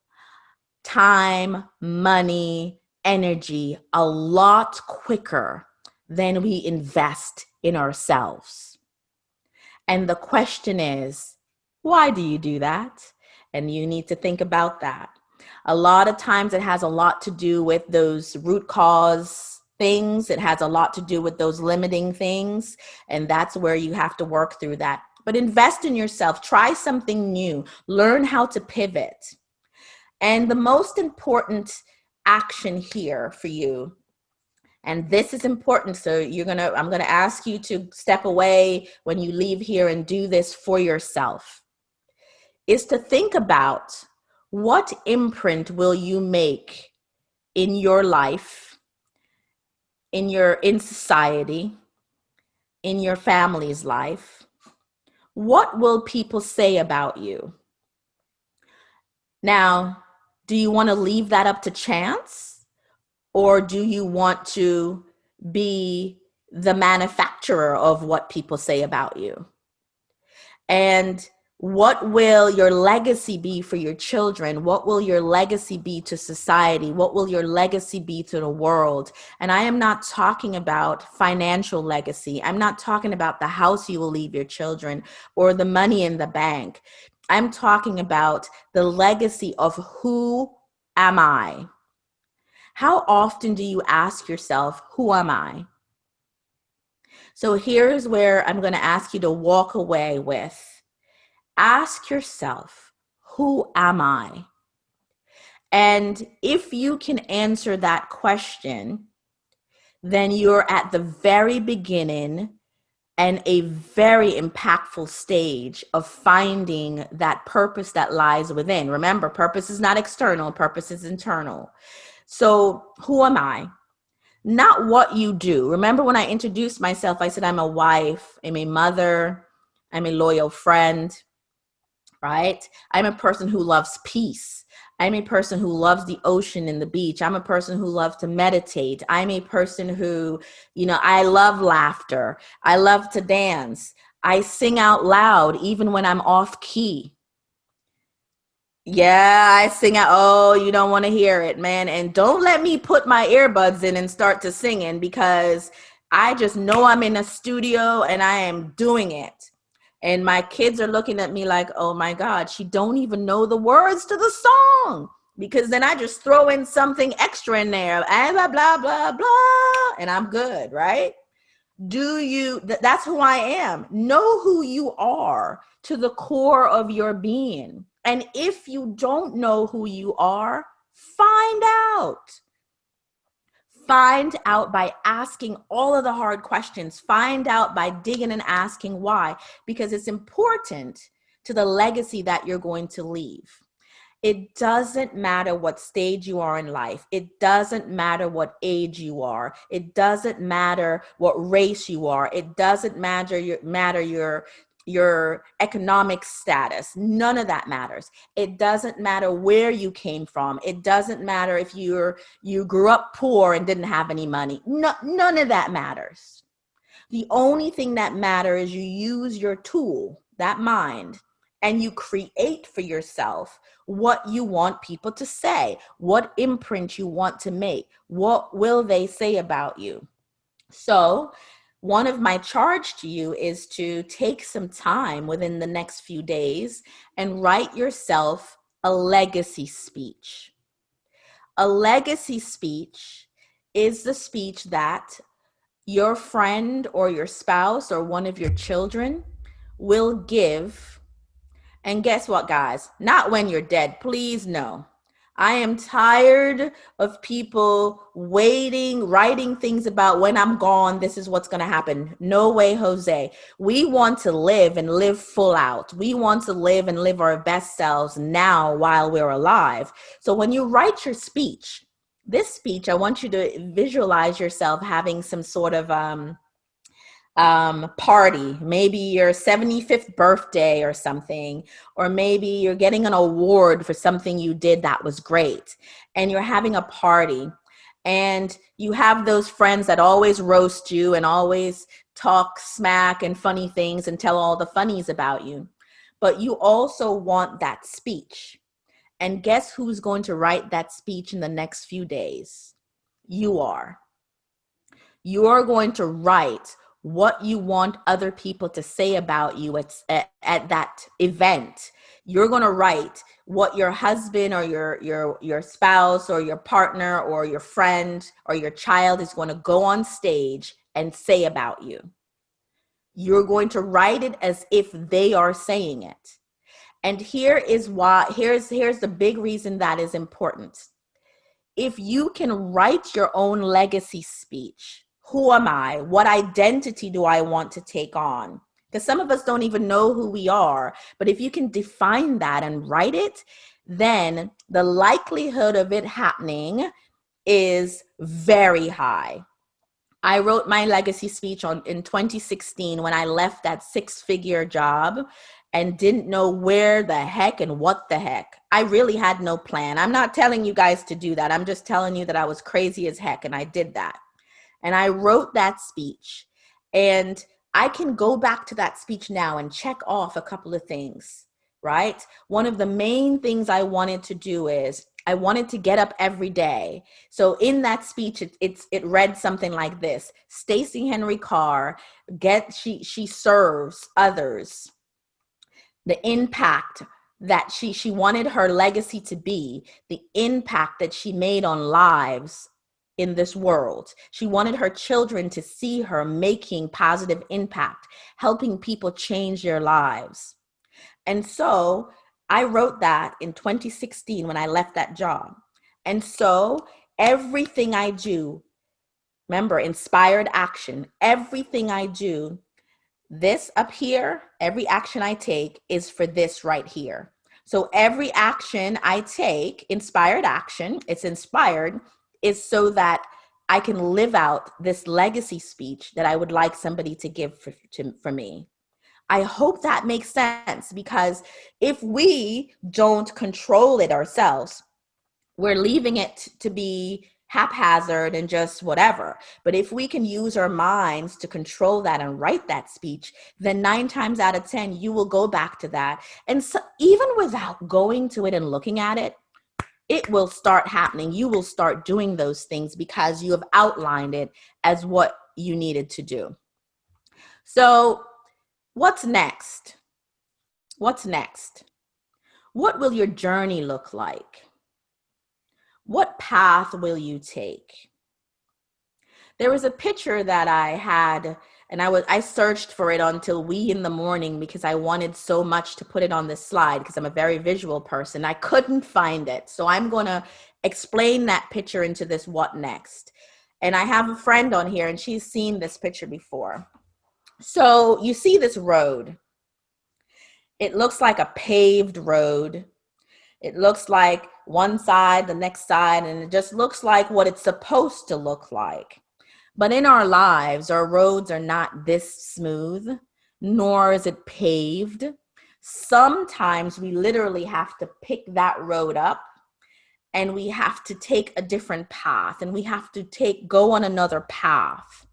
time, money, energy, a lot quicker than we invest in ourselves. And the question is, why do you do that? And you need to think about that. A lot of times it has a lot to do with those root cause things. It has a lot to do with those limiting things. And that's where you have to work through that. But invest in yourself. Try something new. Learn how to pivot. And the most important action here for you, and this is important, so I'm gonna ask you to step away when you leave here and do this for yourself, is to think about what imprint will you make in your life, in society, in your family's life. What will people say about you? Now, do you want to leave that up to chance? Or do you want to be the manufacturer of what people say about you? And what will your legacy be for your children? What will your legacy be to society? What will your legacy be to the world? And I am not talking about financial legacy. I'm not talking about the house you will leave your children or the money in the bank. I'm talking about the legacy of who am I? How often do you ask yourself, who am I? So here's where I'm going to ask you to walk away with. Ask yourself, who am I? And if you can answer that question, then you're at the very beginning and a very impactful stage of finding that purpose that lies within. Remember, purpose is not external, purpose is internal. So who am I? Not what you do. Remember when I introduced myself, I said I'm a wife, I'm a mother, I'm a loyal friend, right? I'm a person who loves peace. I'm a person who loves the ocean and the beach. I'm a person who loves to meditate. I'm a person who, I love laughter. I love to dance. I sing out loud even when I'm off key. Yeah, I sing out. Oh, you don't want to hear it, man. And don't let me put my earbuds in and start to singing, because I just know I'm in a studio and I am doing it. And my kids are looking at me like, oh my God, she don't even know the words to the song. Because then I just throw in something extra in there, and blah, blah, blah, blah, and I'm good, right? That's who I am. Know who you are to the core of your being. And if you don't know who you are, find out. Find out by asking all of the hard questions. Find out by digging and asking why, because it's important to the legacy that you're going to leave. It doesn't matter what stage you are in life. It doesn't matter what age you are. It doesn't matter what race you are. It doesn't matter your economic status. None of that matters. It doesn't matter where you came from. It doesn't matter if you grew up poor and didn't have any money. No, none of that matters. The only thing that matters is you use your tool, that mind, and you create for yourself what you want people to say, what imprint you want to make, what will they say about you. So one of my charge to you is to take some time within the next few days and write yourself a legacy speech. A legacy speech is the speech that your friend or your spouse or one of your children will give. And guess what, guys? Not when you're dead. Please, no. I am tired of people waiting, writing things about when I'm gone, this is what's going to happen. No way, Jose. We want to live and live full out. We want to live and live our best selves now while we're alive. So when you write your speech, this speech, I want you to visualize yourself having some sort of party, maybe your 75th birthday or something, or maybe you're getting an award for something you did that was great, and you're having a party, and you have those friends that always roast you and always talk smack and funny things and tell all the funnies about you. But you also want that speech. And guess who's going to write that speech in the next few days? You are. You are going to write what you want other people to say about you at that event. You're going to write what your husband or your spouse or your partner or your friend or your child is going to go on stage and say about you. You're going to write it as if they are saying it. And here's the big reason that is important. If you can write your own legacy speech, who am I? What identity do I want to take on? Because some of us don't even know who we are. But if you can define that and write it, then the likelihood of it happening is very high. I wrote my legacy speech in 2016 when I left that 6-figure job and didn't know where the heck and what the heck. I really had no plan. I'm not telling you guys to do that. I'm just telling you that I was crazy as heck and I did that. And I wrote that speech, and I can go back to that speech now and check off a couple of things, right? One of the main things I wanted to do is I wanted to get up every day. So in that speech, it read something like this: Stacey Henry-Carr, she serves others. The impact that she wanted her legacy to be, the impact that she made on lives in this world. She wanted her children to see her making positive impact, helping people change their lives. And so I wrote that in 2016 when I left that job. And so everything I do, remember, inspired action, everything I do, this up here, every action I take is for this right here. So every action I take, inspired action, it's inspired, is so that I can live out this legacy speech that I would like somebody to give for me. I hope that makes sense, because if we don't control it ourselves, we're leaving it to be haphazard and just whatever. But if we can use our minds to control that and write that speech, then 9 times out of 10, you will go back to that. And so even without going to it and looking at it, it will start happening. You will start doing those things because you have outlined it as what you needed to do. So what's next? What's next? What will your journey look like? What path will you take? There was a picture that I had, and I searched for it until wee in the morning because I wanted so much to put it on this slide because I'm a very visual person. I couldn't find it. So I'm going to explain that picture into this what next. And I have a friend on here and she's seen this picture before. So you see this road. It looks like a paved road. It looks like one side, the next side, and it just looks like what it's supposed to look like. But in our lives, our roads are not this smooth, nor is it paved. Sometimes we literally have to pick that road up and we have to take a different path, and we have to go on another path,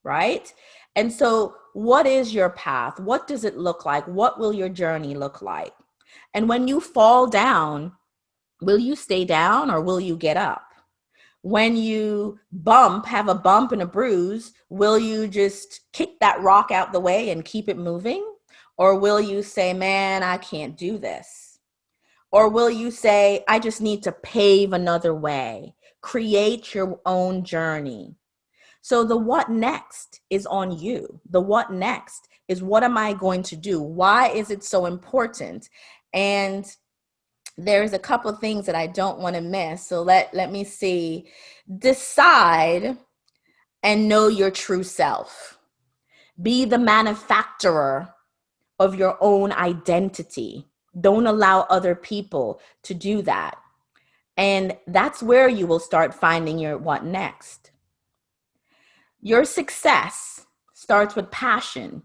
right? And so what is your path? What does it look like? What will your journey look like? And when you fall down, will you stay down or will you get up? When you have a bump and a bruise, will you just kick that rock out the way and keep it moving? Or will you say, man, I can't do this? Or will you say, I just need to pave another way, create your own journey? So the what next is on you. The what next is, what am I going to do? Why is it so important? And there's a couple of things that I don't want to miss. So let me see. Decide and know your true self. Be the manufacturer of your own identity. Don't allow other people to do that. And that's where you will start finding your what next. Your success starts with passion.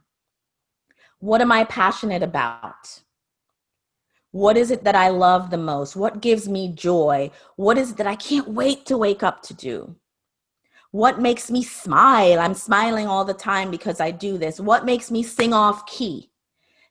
What am I passionate about? What is it that I love the most? What gives me joy? What is it that I can't wait to wake up to do? What makes me smile? I'm smiling all the time because I do this. What makes me sing off key?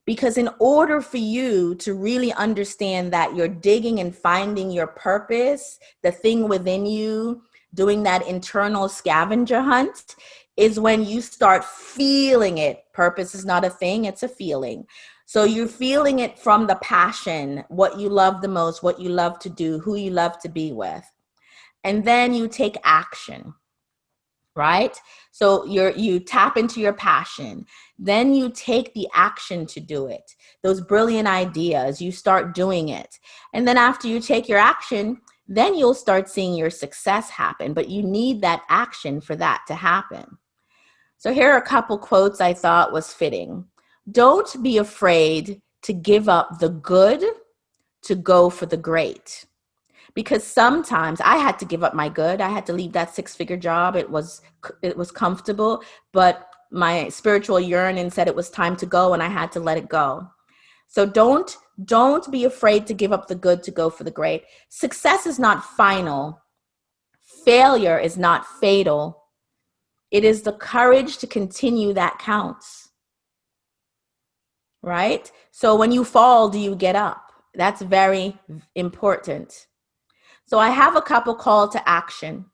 Because in order for you to really understand that you're digging and finding your purpose, the thing within you, doing that internal scavenger hunt, is when you start feeling it. Purpose is not a thing, it's a feeling. So you're feeling it from the passion, what you love the most, what you love to do, who you love to be with. And then you take action, right? So you tap into your passion. Then you take the action to do it. Those brilliant ideas, you start doing it. And then after you take your action, then you'll start seeing your success happen. But you need that action for that to happen. So here are a couple quotes I thought was fitting. Don't be afraid to give up the good to go for the great. Because sometimes I had to give up my good. I had to leave that 6-figure job. It was comfortable, but my spiritual yearning said it was time to go, and I had to let it go. So don't be afraid to give up the good to go for the great. Success is not final. Failure is not fatal. It is the courage to continue that counts. Right? So when you fall, do you get up? That's very important. So I have a couple call to action.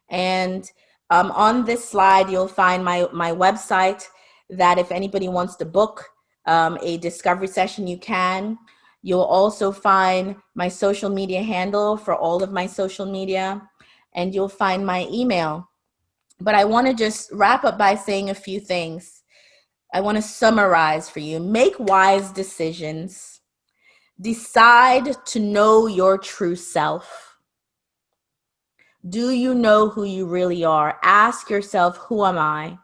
And on this slide, you'll find my website, that if anybody wants to book a discovery session, you can. You'll also find my social media handle for all of my social media, and you'll find my email. But I want to just wrap up by saying a few things. I want to summarize for you. Make wise decisions. Decide to know your true self. Do you know who you really are? Ask yourself, who am I?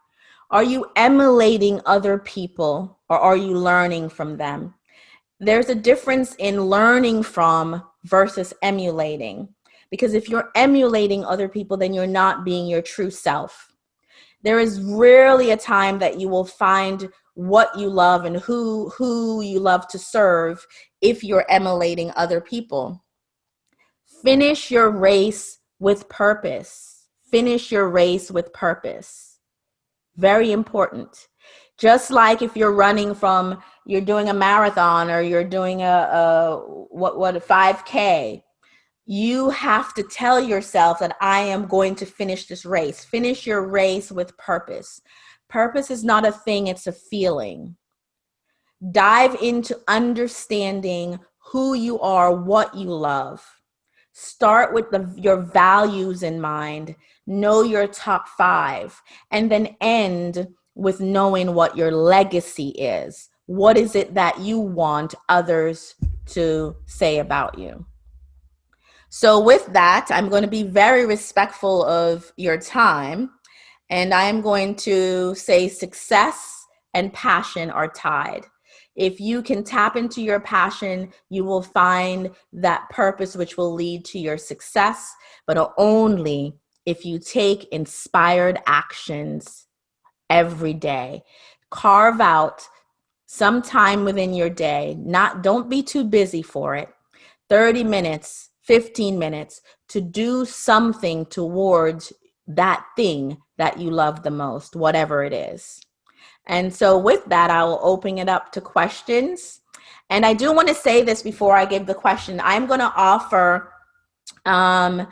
Are you emulating other people, or are you learning from them? There's a difference in learning from versus emulating. Because if you're emulating other people, then you're not being your true self. There is rarely a time that you will find what you love and who you love to serve if you're emulating other people. Finish your race with purpose. Finish your race with purpose. Very important. Just like if you're you're doing a marathon, or you're doing a 5K, you have to tell yourself that I am going to finish this race. Finish your race with purpose. Purpose is not a thing, it's a feeling. Dive into understanding who you are, what you love. Start with your values in mind. Know your top 5, and then end with knowing what your legacy is. What is it that you want others to say about you? So with that, I'm going to be very respectful of your time, and I'm going to say success and passion are tied. If you can tap into your passion, you will find that purpose which will lead to your success, but only if you take inspired actions every day. Carve out some time within your day. Don't be too busy for it. 30 minutes, 15 minutes to do something towards that thing that you love the most, whatever it is. And so with that, I will open it up to questions. And I do want to say this before I give the question. I'm going to offer um,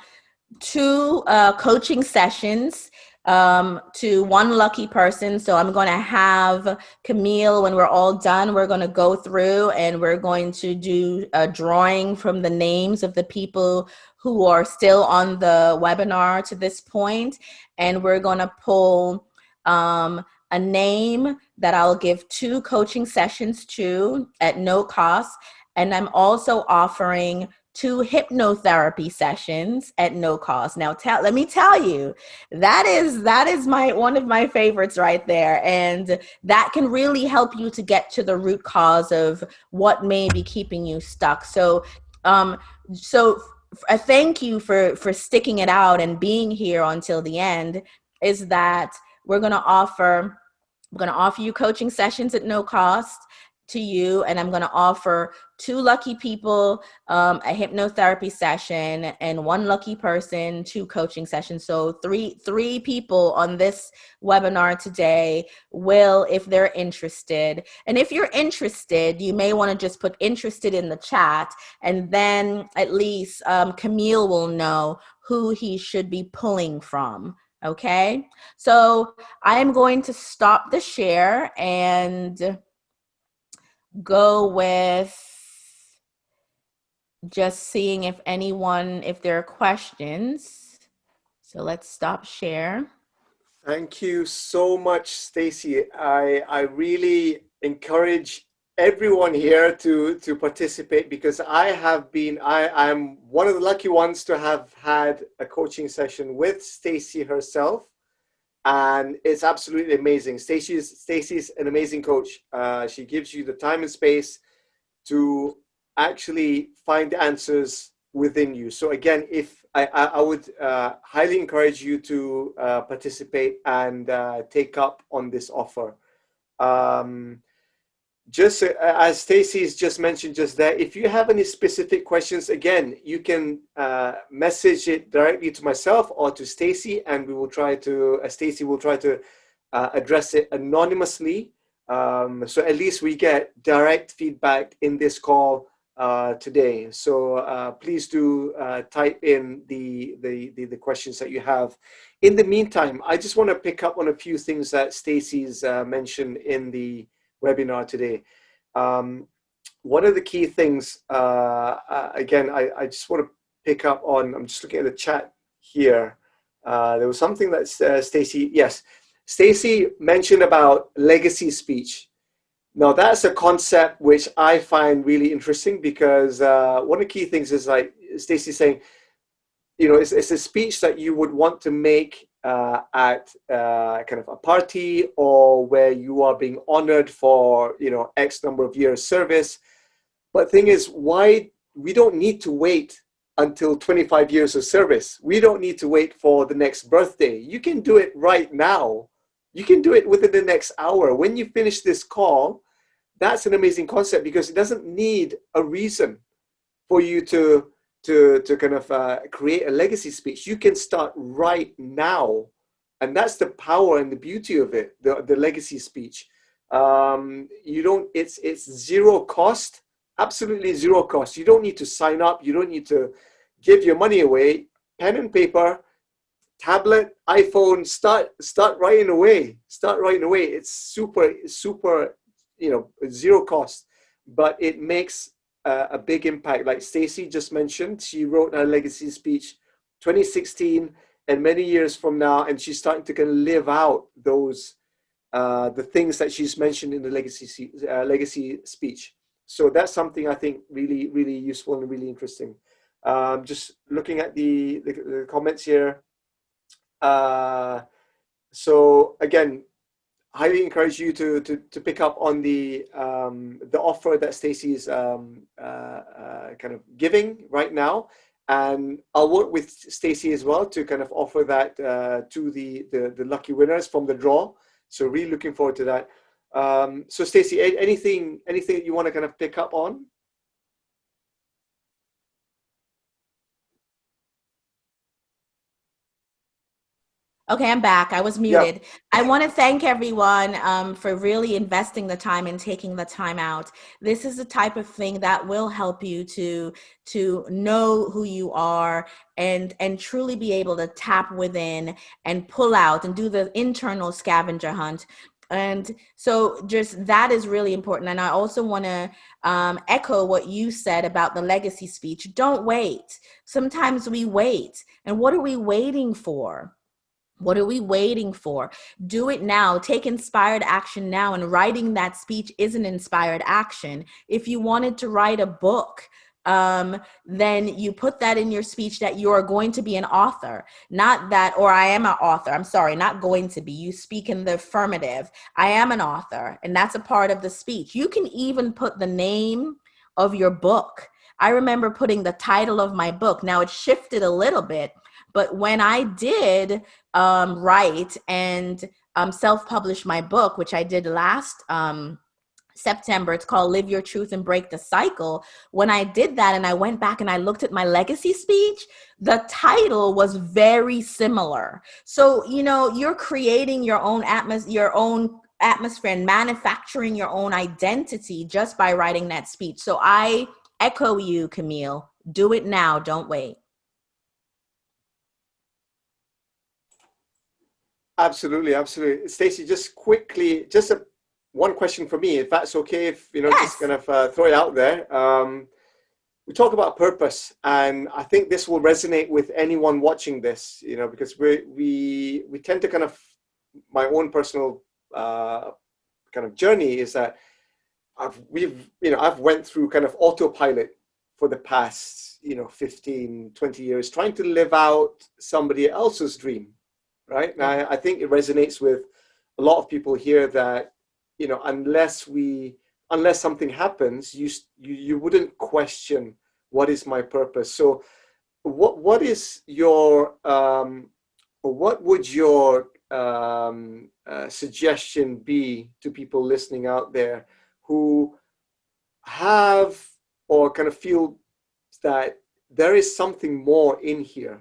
two coaching sessions to one lucky person. So I'm going to have Camille, when we're all done, we're going to go through and we're going to do a drawing from the names of the people who are still on the webinar to this point. And we're going to pull a name that I'll give two coaching sessions to at no cost. And I'm also offering two hypnotherapy sessions at no cost. Now, let me tell you, that is my one of my favorites right there, and that can really help you to get to the root cause of what may be keeping you stuck. So, um, so a thank you for sticking it out and being here until the end. Is that we're going to offer. I'm going to offer you coaching sessions at no cost to you, and I'm going to offer two lucky people a hypnotherapy session, and one lucky person two coaching sessions. So three people on this webinar today will, if they're interested. And if you're interested, you may want to just put interested in the chat, and then at least Camille will know who he should be pulling from. Okay, so I am going to stop the share and go with just seeing if there are questions. So let's stop share. Thank you so much, Stacey. I really encourage everyone here to participate, because I'm one of the lucky ones to have had a coaching session with Stacey herself, and it's absolutely amazing. Stacey's an amazing coach. She gives you the time and space to actually find answers within you. So again, if I would highly encourage you to participate and take up on this offer. Just as Stacey's just mentioned just there, if you have any specific questions, again, you can message it directly to myself or to Stacey, and we will try to, Stacey will try to address it anonymously. So at least we get direct feedback in this call today. So please do type in the questions that you have. In the meantime, I just want to pick up on a few things that Stacey's mentioned in the webinar today. One of the key things, again, I just want to pick up on, I'm just looking at the chat here. There was something that Stacey mentioned about legacy speech. Now, that's a concept which I find really interesting, because one of the key things is, like Stacey's saying, you know, it's a speech that you would want to make at kind of a party, or where you are being honored for, you know, X number of years service. But the thing is, why we don't need to wait until 25 years of service. We don't need to wait for the next birthday. You can do it right now. You can do it within the next hour. When you finish this call, that's an amazing concept, because it doesn't need a reason for you to kind of create a legacy speech. You can start right now. And that's the power and the beauty of it, the legacy speech. It's zero cost, absolutely zero cost. You don't need to sign up. You don't need to give your money away. Pen and paper, tablet, iPhone, start writing away. Start writing away. It's super, you know, zero cost, but it makes a big impact. Like Stacey just mentioned, she wrote her legacy speech 2016, and many years from now, and she's starting to kind of live out those the things that she's mentioned in the legacy speech. So that's something I think really, really useful and really interesting. Just looking at the comments here. So again, highly encourage you to pick up on the offer that Stacey is kind of giving right now, and I'll work with Stacey as well to kind of offer that to the lucky winners from the draw. So really looking forward to that. So Stacey, anything you want to kind of pick up on? Okay, I'm back. I was Yeah. muted. I want to thank everyone for really investing the time and taking the time out. This is the type of thing that will help you to know who you are and truly be able to tap within and pull out and do the internal scavenger hunt. And so just that is really important. And I also want to echo what you said about the legacy speech. Don't wait. Sometimes we wait. And what are we waiting for? What are we waiting for? Do it now. Take inspired action now. And writing that speech is an inspired action. If you wanted to write a book, then you put that in your speech that you are going to be an author, not that, or I am an author. I'm sorry, not going to be. You speak in the affirmative. I am an author, and that's a part of the speech. You can even put the name of your book. I remember putting the title of my book. Now it shifted a little bit, but when I did write and self-publish my book, which I did last September. It's called Live Your Truth and Break the Cycle. When I did that and I went back and I looked at my legacy speech, the title was very similar. So, you know, you're creating your own atmosphere and manufacturing your own identity just by writing that speech. So I echo you, Camille. Do it now. Don't wait. Absolutely, absolutely. Stacey, just quickly, one question for me, if that's okay, if just Yes. kind of throw it out there. We talk about purpose, and I think this will resonate with anyone watching this, because we tend to kind of, my own personal kind of journey is that I've went through kind of autopilot for the past 15, 20 years, trying to live out somebody else's dream. Right now, I think it resonates with a lot of people here that unless something happens, you wouldn't question what is my purpose. So, what is your what would your suggestion be to people listening out there who have or kind of feel that there is something more in here,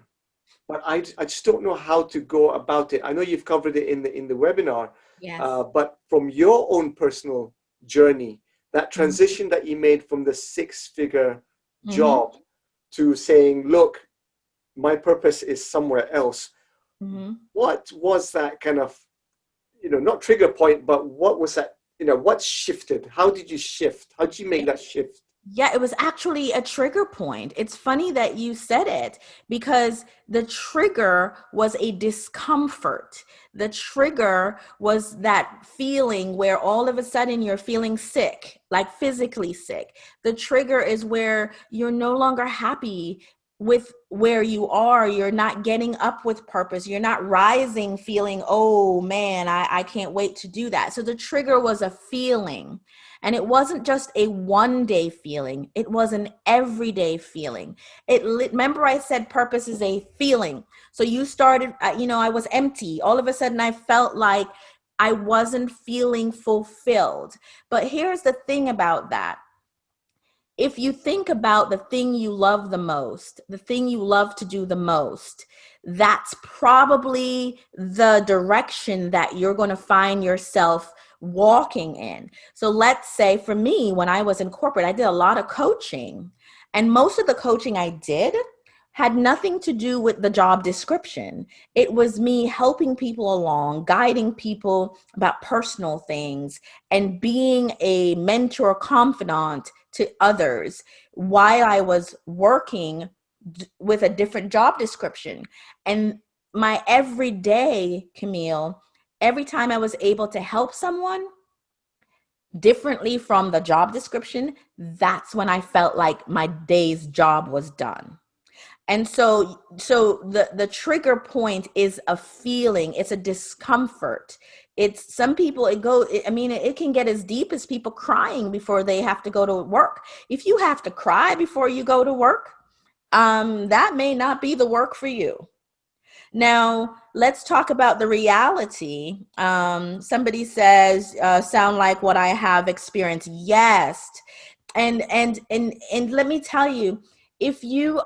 but I just don't know how to go about it. I know you've covered it in the webinar, Yes. but from your own personal journey, that Mm-hmm. transition that you made from the six-figure Mm-hmm. job to saying, look, my purpose is somewhere else. Mm-hmm. What was that kind of, not trigger point, but what was that, what shifted? How did you shift? How did you make that shift? Yeah, it was actually a trigger point. It's funny that you said it because the trigger was a discomfort. The trigger was that feeling where all of a sudden you're feeling sick, like physically sick. The trigger is where you're no longer happy with where you are. You're not getting up with purpose. You're not rising feeling, oh man, I can't wait to do that. So the trigger was a feeling. And it wasn't just a one day feeling, it was an everyday feeling. Remember, I said purpose is a feeling. So you started, I was empty. All of a sudden, I felt like I wasn't feeling fulfilled. But here's the thing about that. If you think about the thing you love the most, the thing you love to do the most, that's probably the direction that you're going to find yourself walking in. So let's say for me, when I was in corporate, I did a lot of coaching. And most of the coaching I did had nothing to do with the job description. It was me helping people along, guiding people about personal things, and being a mentor confidant to others while I was working with a different job description. And my everyday, Camille, every time I was able to help someone differently from the job description, that's when I felt like my day's job was done. And so the trigger point is a feeling, it's a discomfort. It's some people, it can get as deep as people crying before they have to go to work. If you have to cry before you go to work, that may not be the work for you. Now, let's talk about the reality. Somebody says, sound like what I have experienced. Yes. And let me tell you, if you,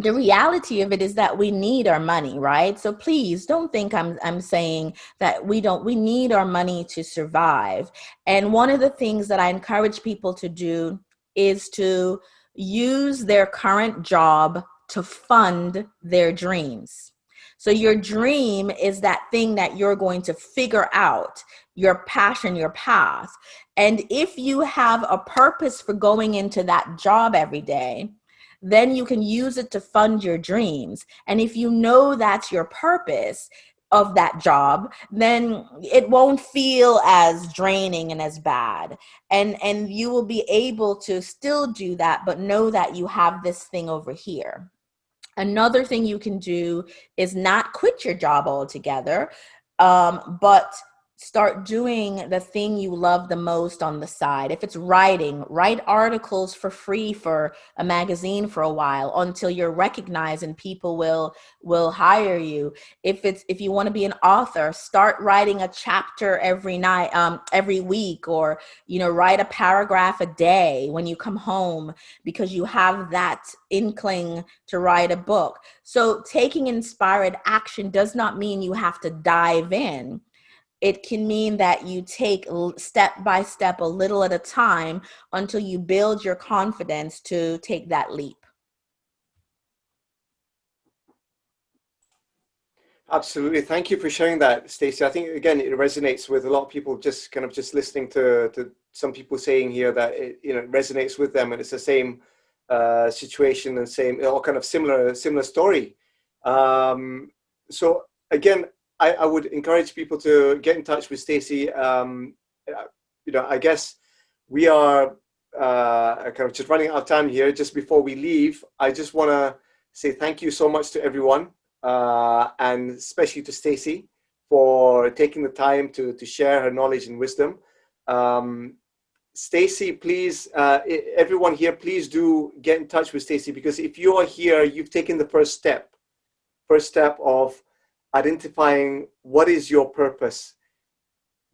the reality of it is that we need our money, right? So please don't think I'm saying that we need our money to survive. And one of the things that I encourage people to do is to use their current job to fund their dreams. So your dream is that thing that you're going to figure out, your passion, your path. And if you have a purpose for going into that job every day, then you can use it to fund your dreams. And if you know that's your purpose of that job, then it won't feel as draining and as bad. And you will be able to still do that, but know that you have this thing over here. Another thing you can do is not quit your job altogether, but start doing the thing you love the most on the side. If it's writing, write articles for free for a magazine for a while until you're recognized and people will hire you. If you want to be an author, start writing a chapter every night, every week, or write a paragraph a day when you come home, because you have that inkling to write a book. So taking inspired action does not mean you have to dive in. It can mean that you take step by step, a little at a time, until you build your confidence to take that leap. Absolutely. Thank you for sharing that, Stacey. I think, again, it resonates with a lot of people, just kind of just listening to some people saying here that it resonates with them, and it's the same situation and same, all kind of similar story. So again, I would encourage people to get in touch with Stacey. I guess we are kind of just running out of time here. Just before we leave, I just want to say thank you so much to everyone. And especially to Stacey for taking the time to share her knowledge and wisdom. Stacey, please, everyone here, please do get in touch with Stacey, because if you are here, you've taken the first step of identifying what is your purpose.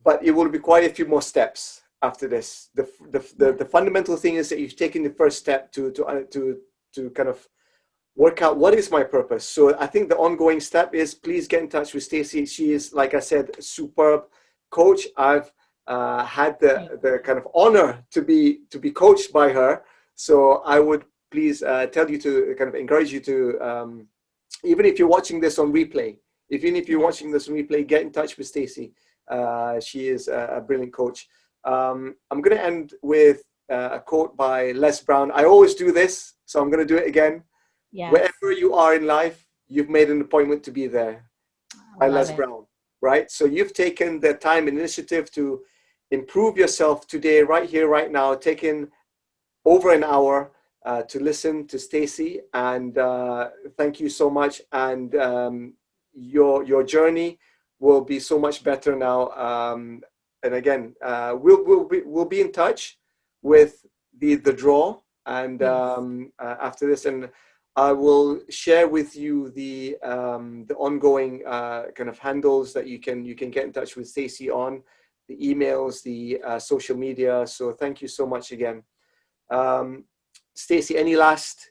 But it will be quite a few more steps after this. The fundamental thing is that you've taken the first step to kind of work out what is my purpose. So I think the ongoing step is, please get in touch with Stacey. She is, like I said, a superb coach. I've had the kind of honor to be coached by her. So I would please tell you to kind of encourage you to, even if you're watching this on replay, get in touch with Stacey. She is a brilliant coach. I'm going to end with a quote by Les Brown. I always do this, so I'm going to do it again. Yes. Wherever you are in life, you've made an appointment to be there. By Les Brown, right? So you've taken the time and initiative to improve yourself today, right here, right now, taking over an hour to listen to Stacey, and thank you so much. And your journey will be so much better now. And again, we'll be in touch with the draw, and after this, and I will share with you the ongoing kind of handles that you can get in touch with Stacey on, the emails, the social media. So thank you so much again. Stacey, any last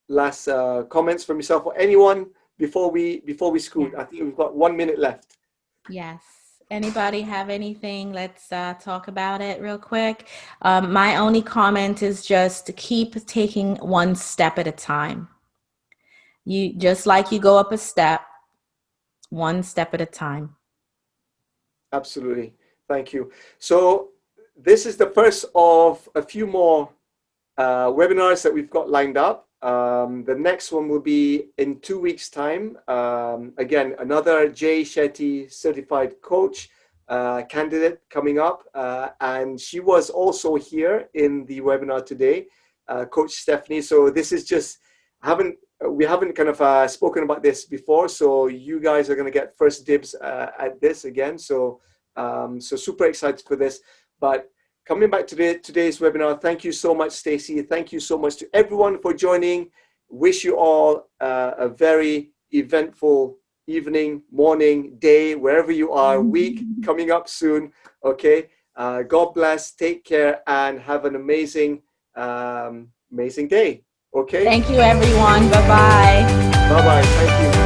comments from yourself or anyone before we scoot? I think we've got 1 minute left. Yes. Anybody have anything? Let's talk about it real quick. My only comment is just to keep taking one step at a time. You just like you go up a step, one step at a time. Absolutely. Thank you. So this is the first of a few more webinars that we've got lined up. The next one will be in 2 weeks' time. Again, another Jay Shetty certified coach candidate coming up. And she was also here in the webinar today, Coach Stephanie. So this is just, I haven't we haven't kind of spoken about this before, so you guys are going to get first dibs at this again. So, so super excited for this. But coming back to today's webinar, thank you so much, Stacey. Thank you so much to everyone for joining. Wish you all a very eventful evening, morning, day, wherever you are, week coming up soon. Okay. God bless, take care, and have an amazing, amazing day. Okay. Thank you, everyone. Bye-bye. Bye-bye. Thank you.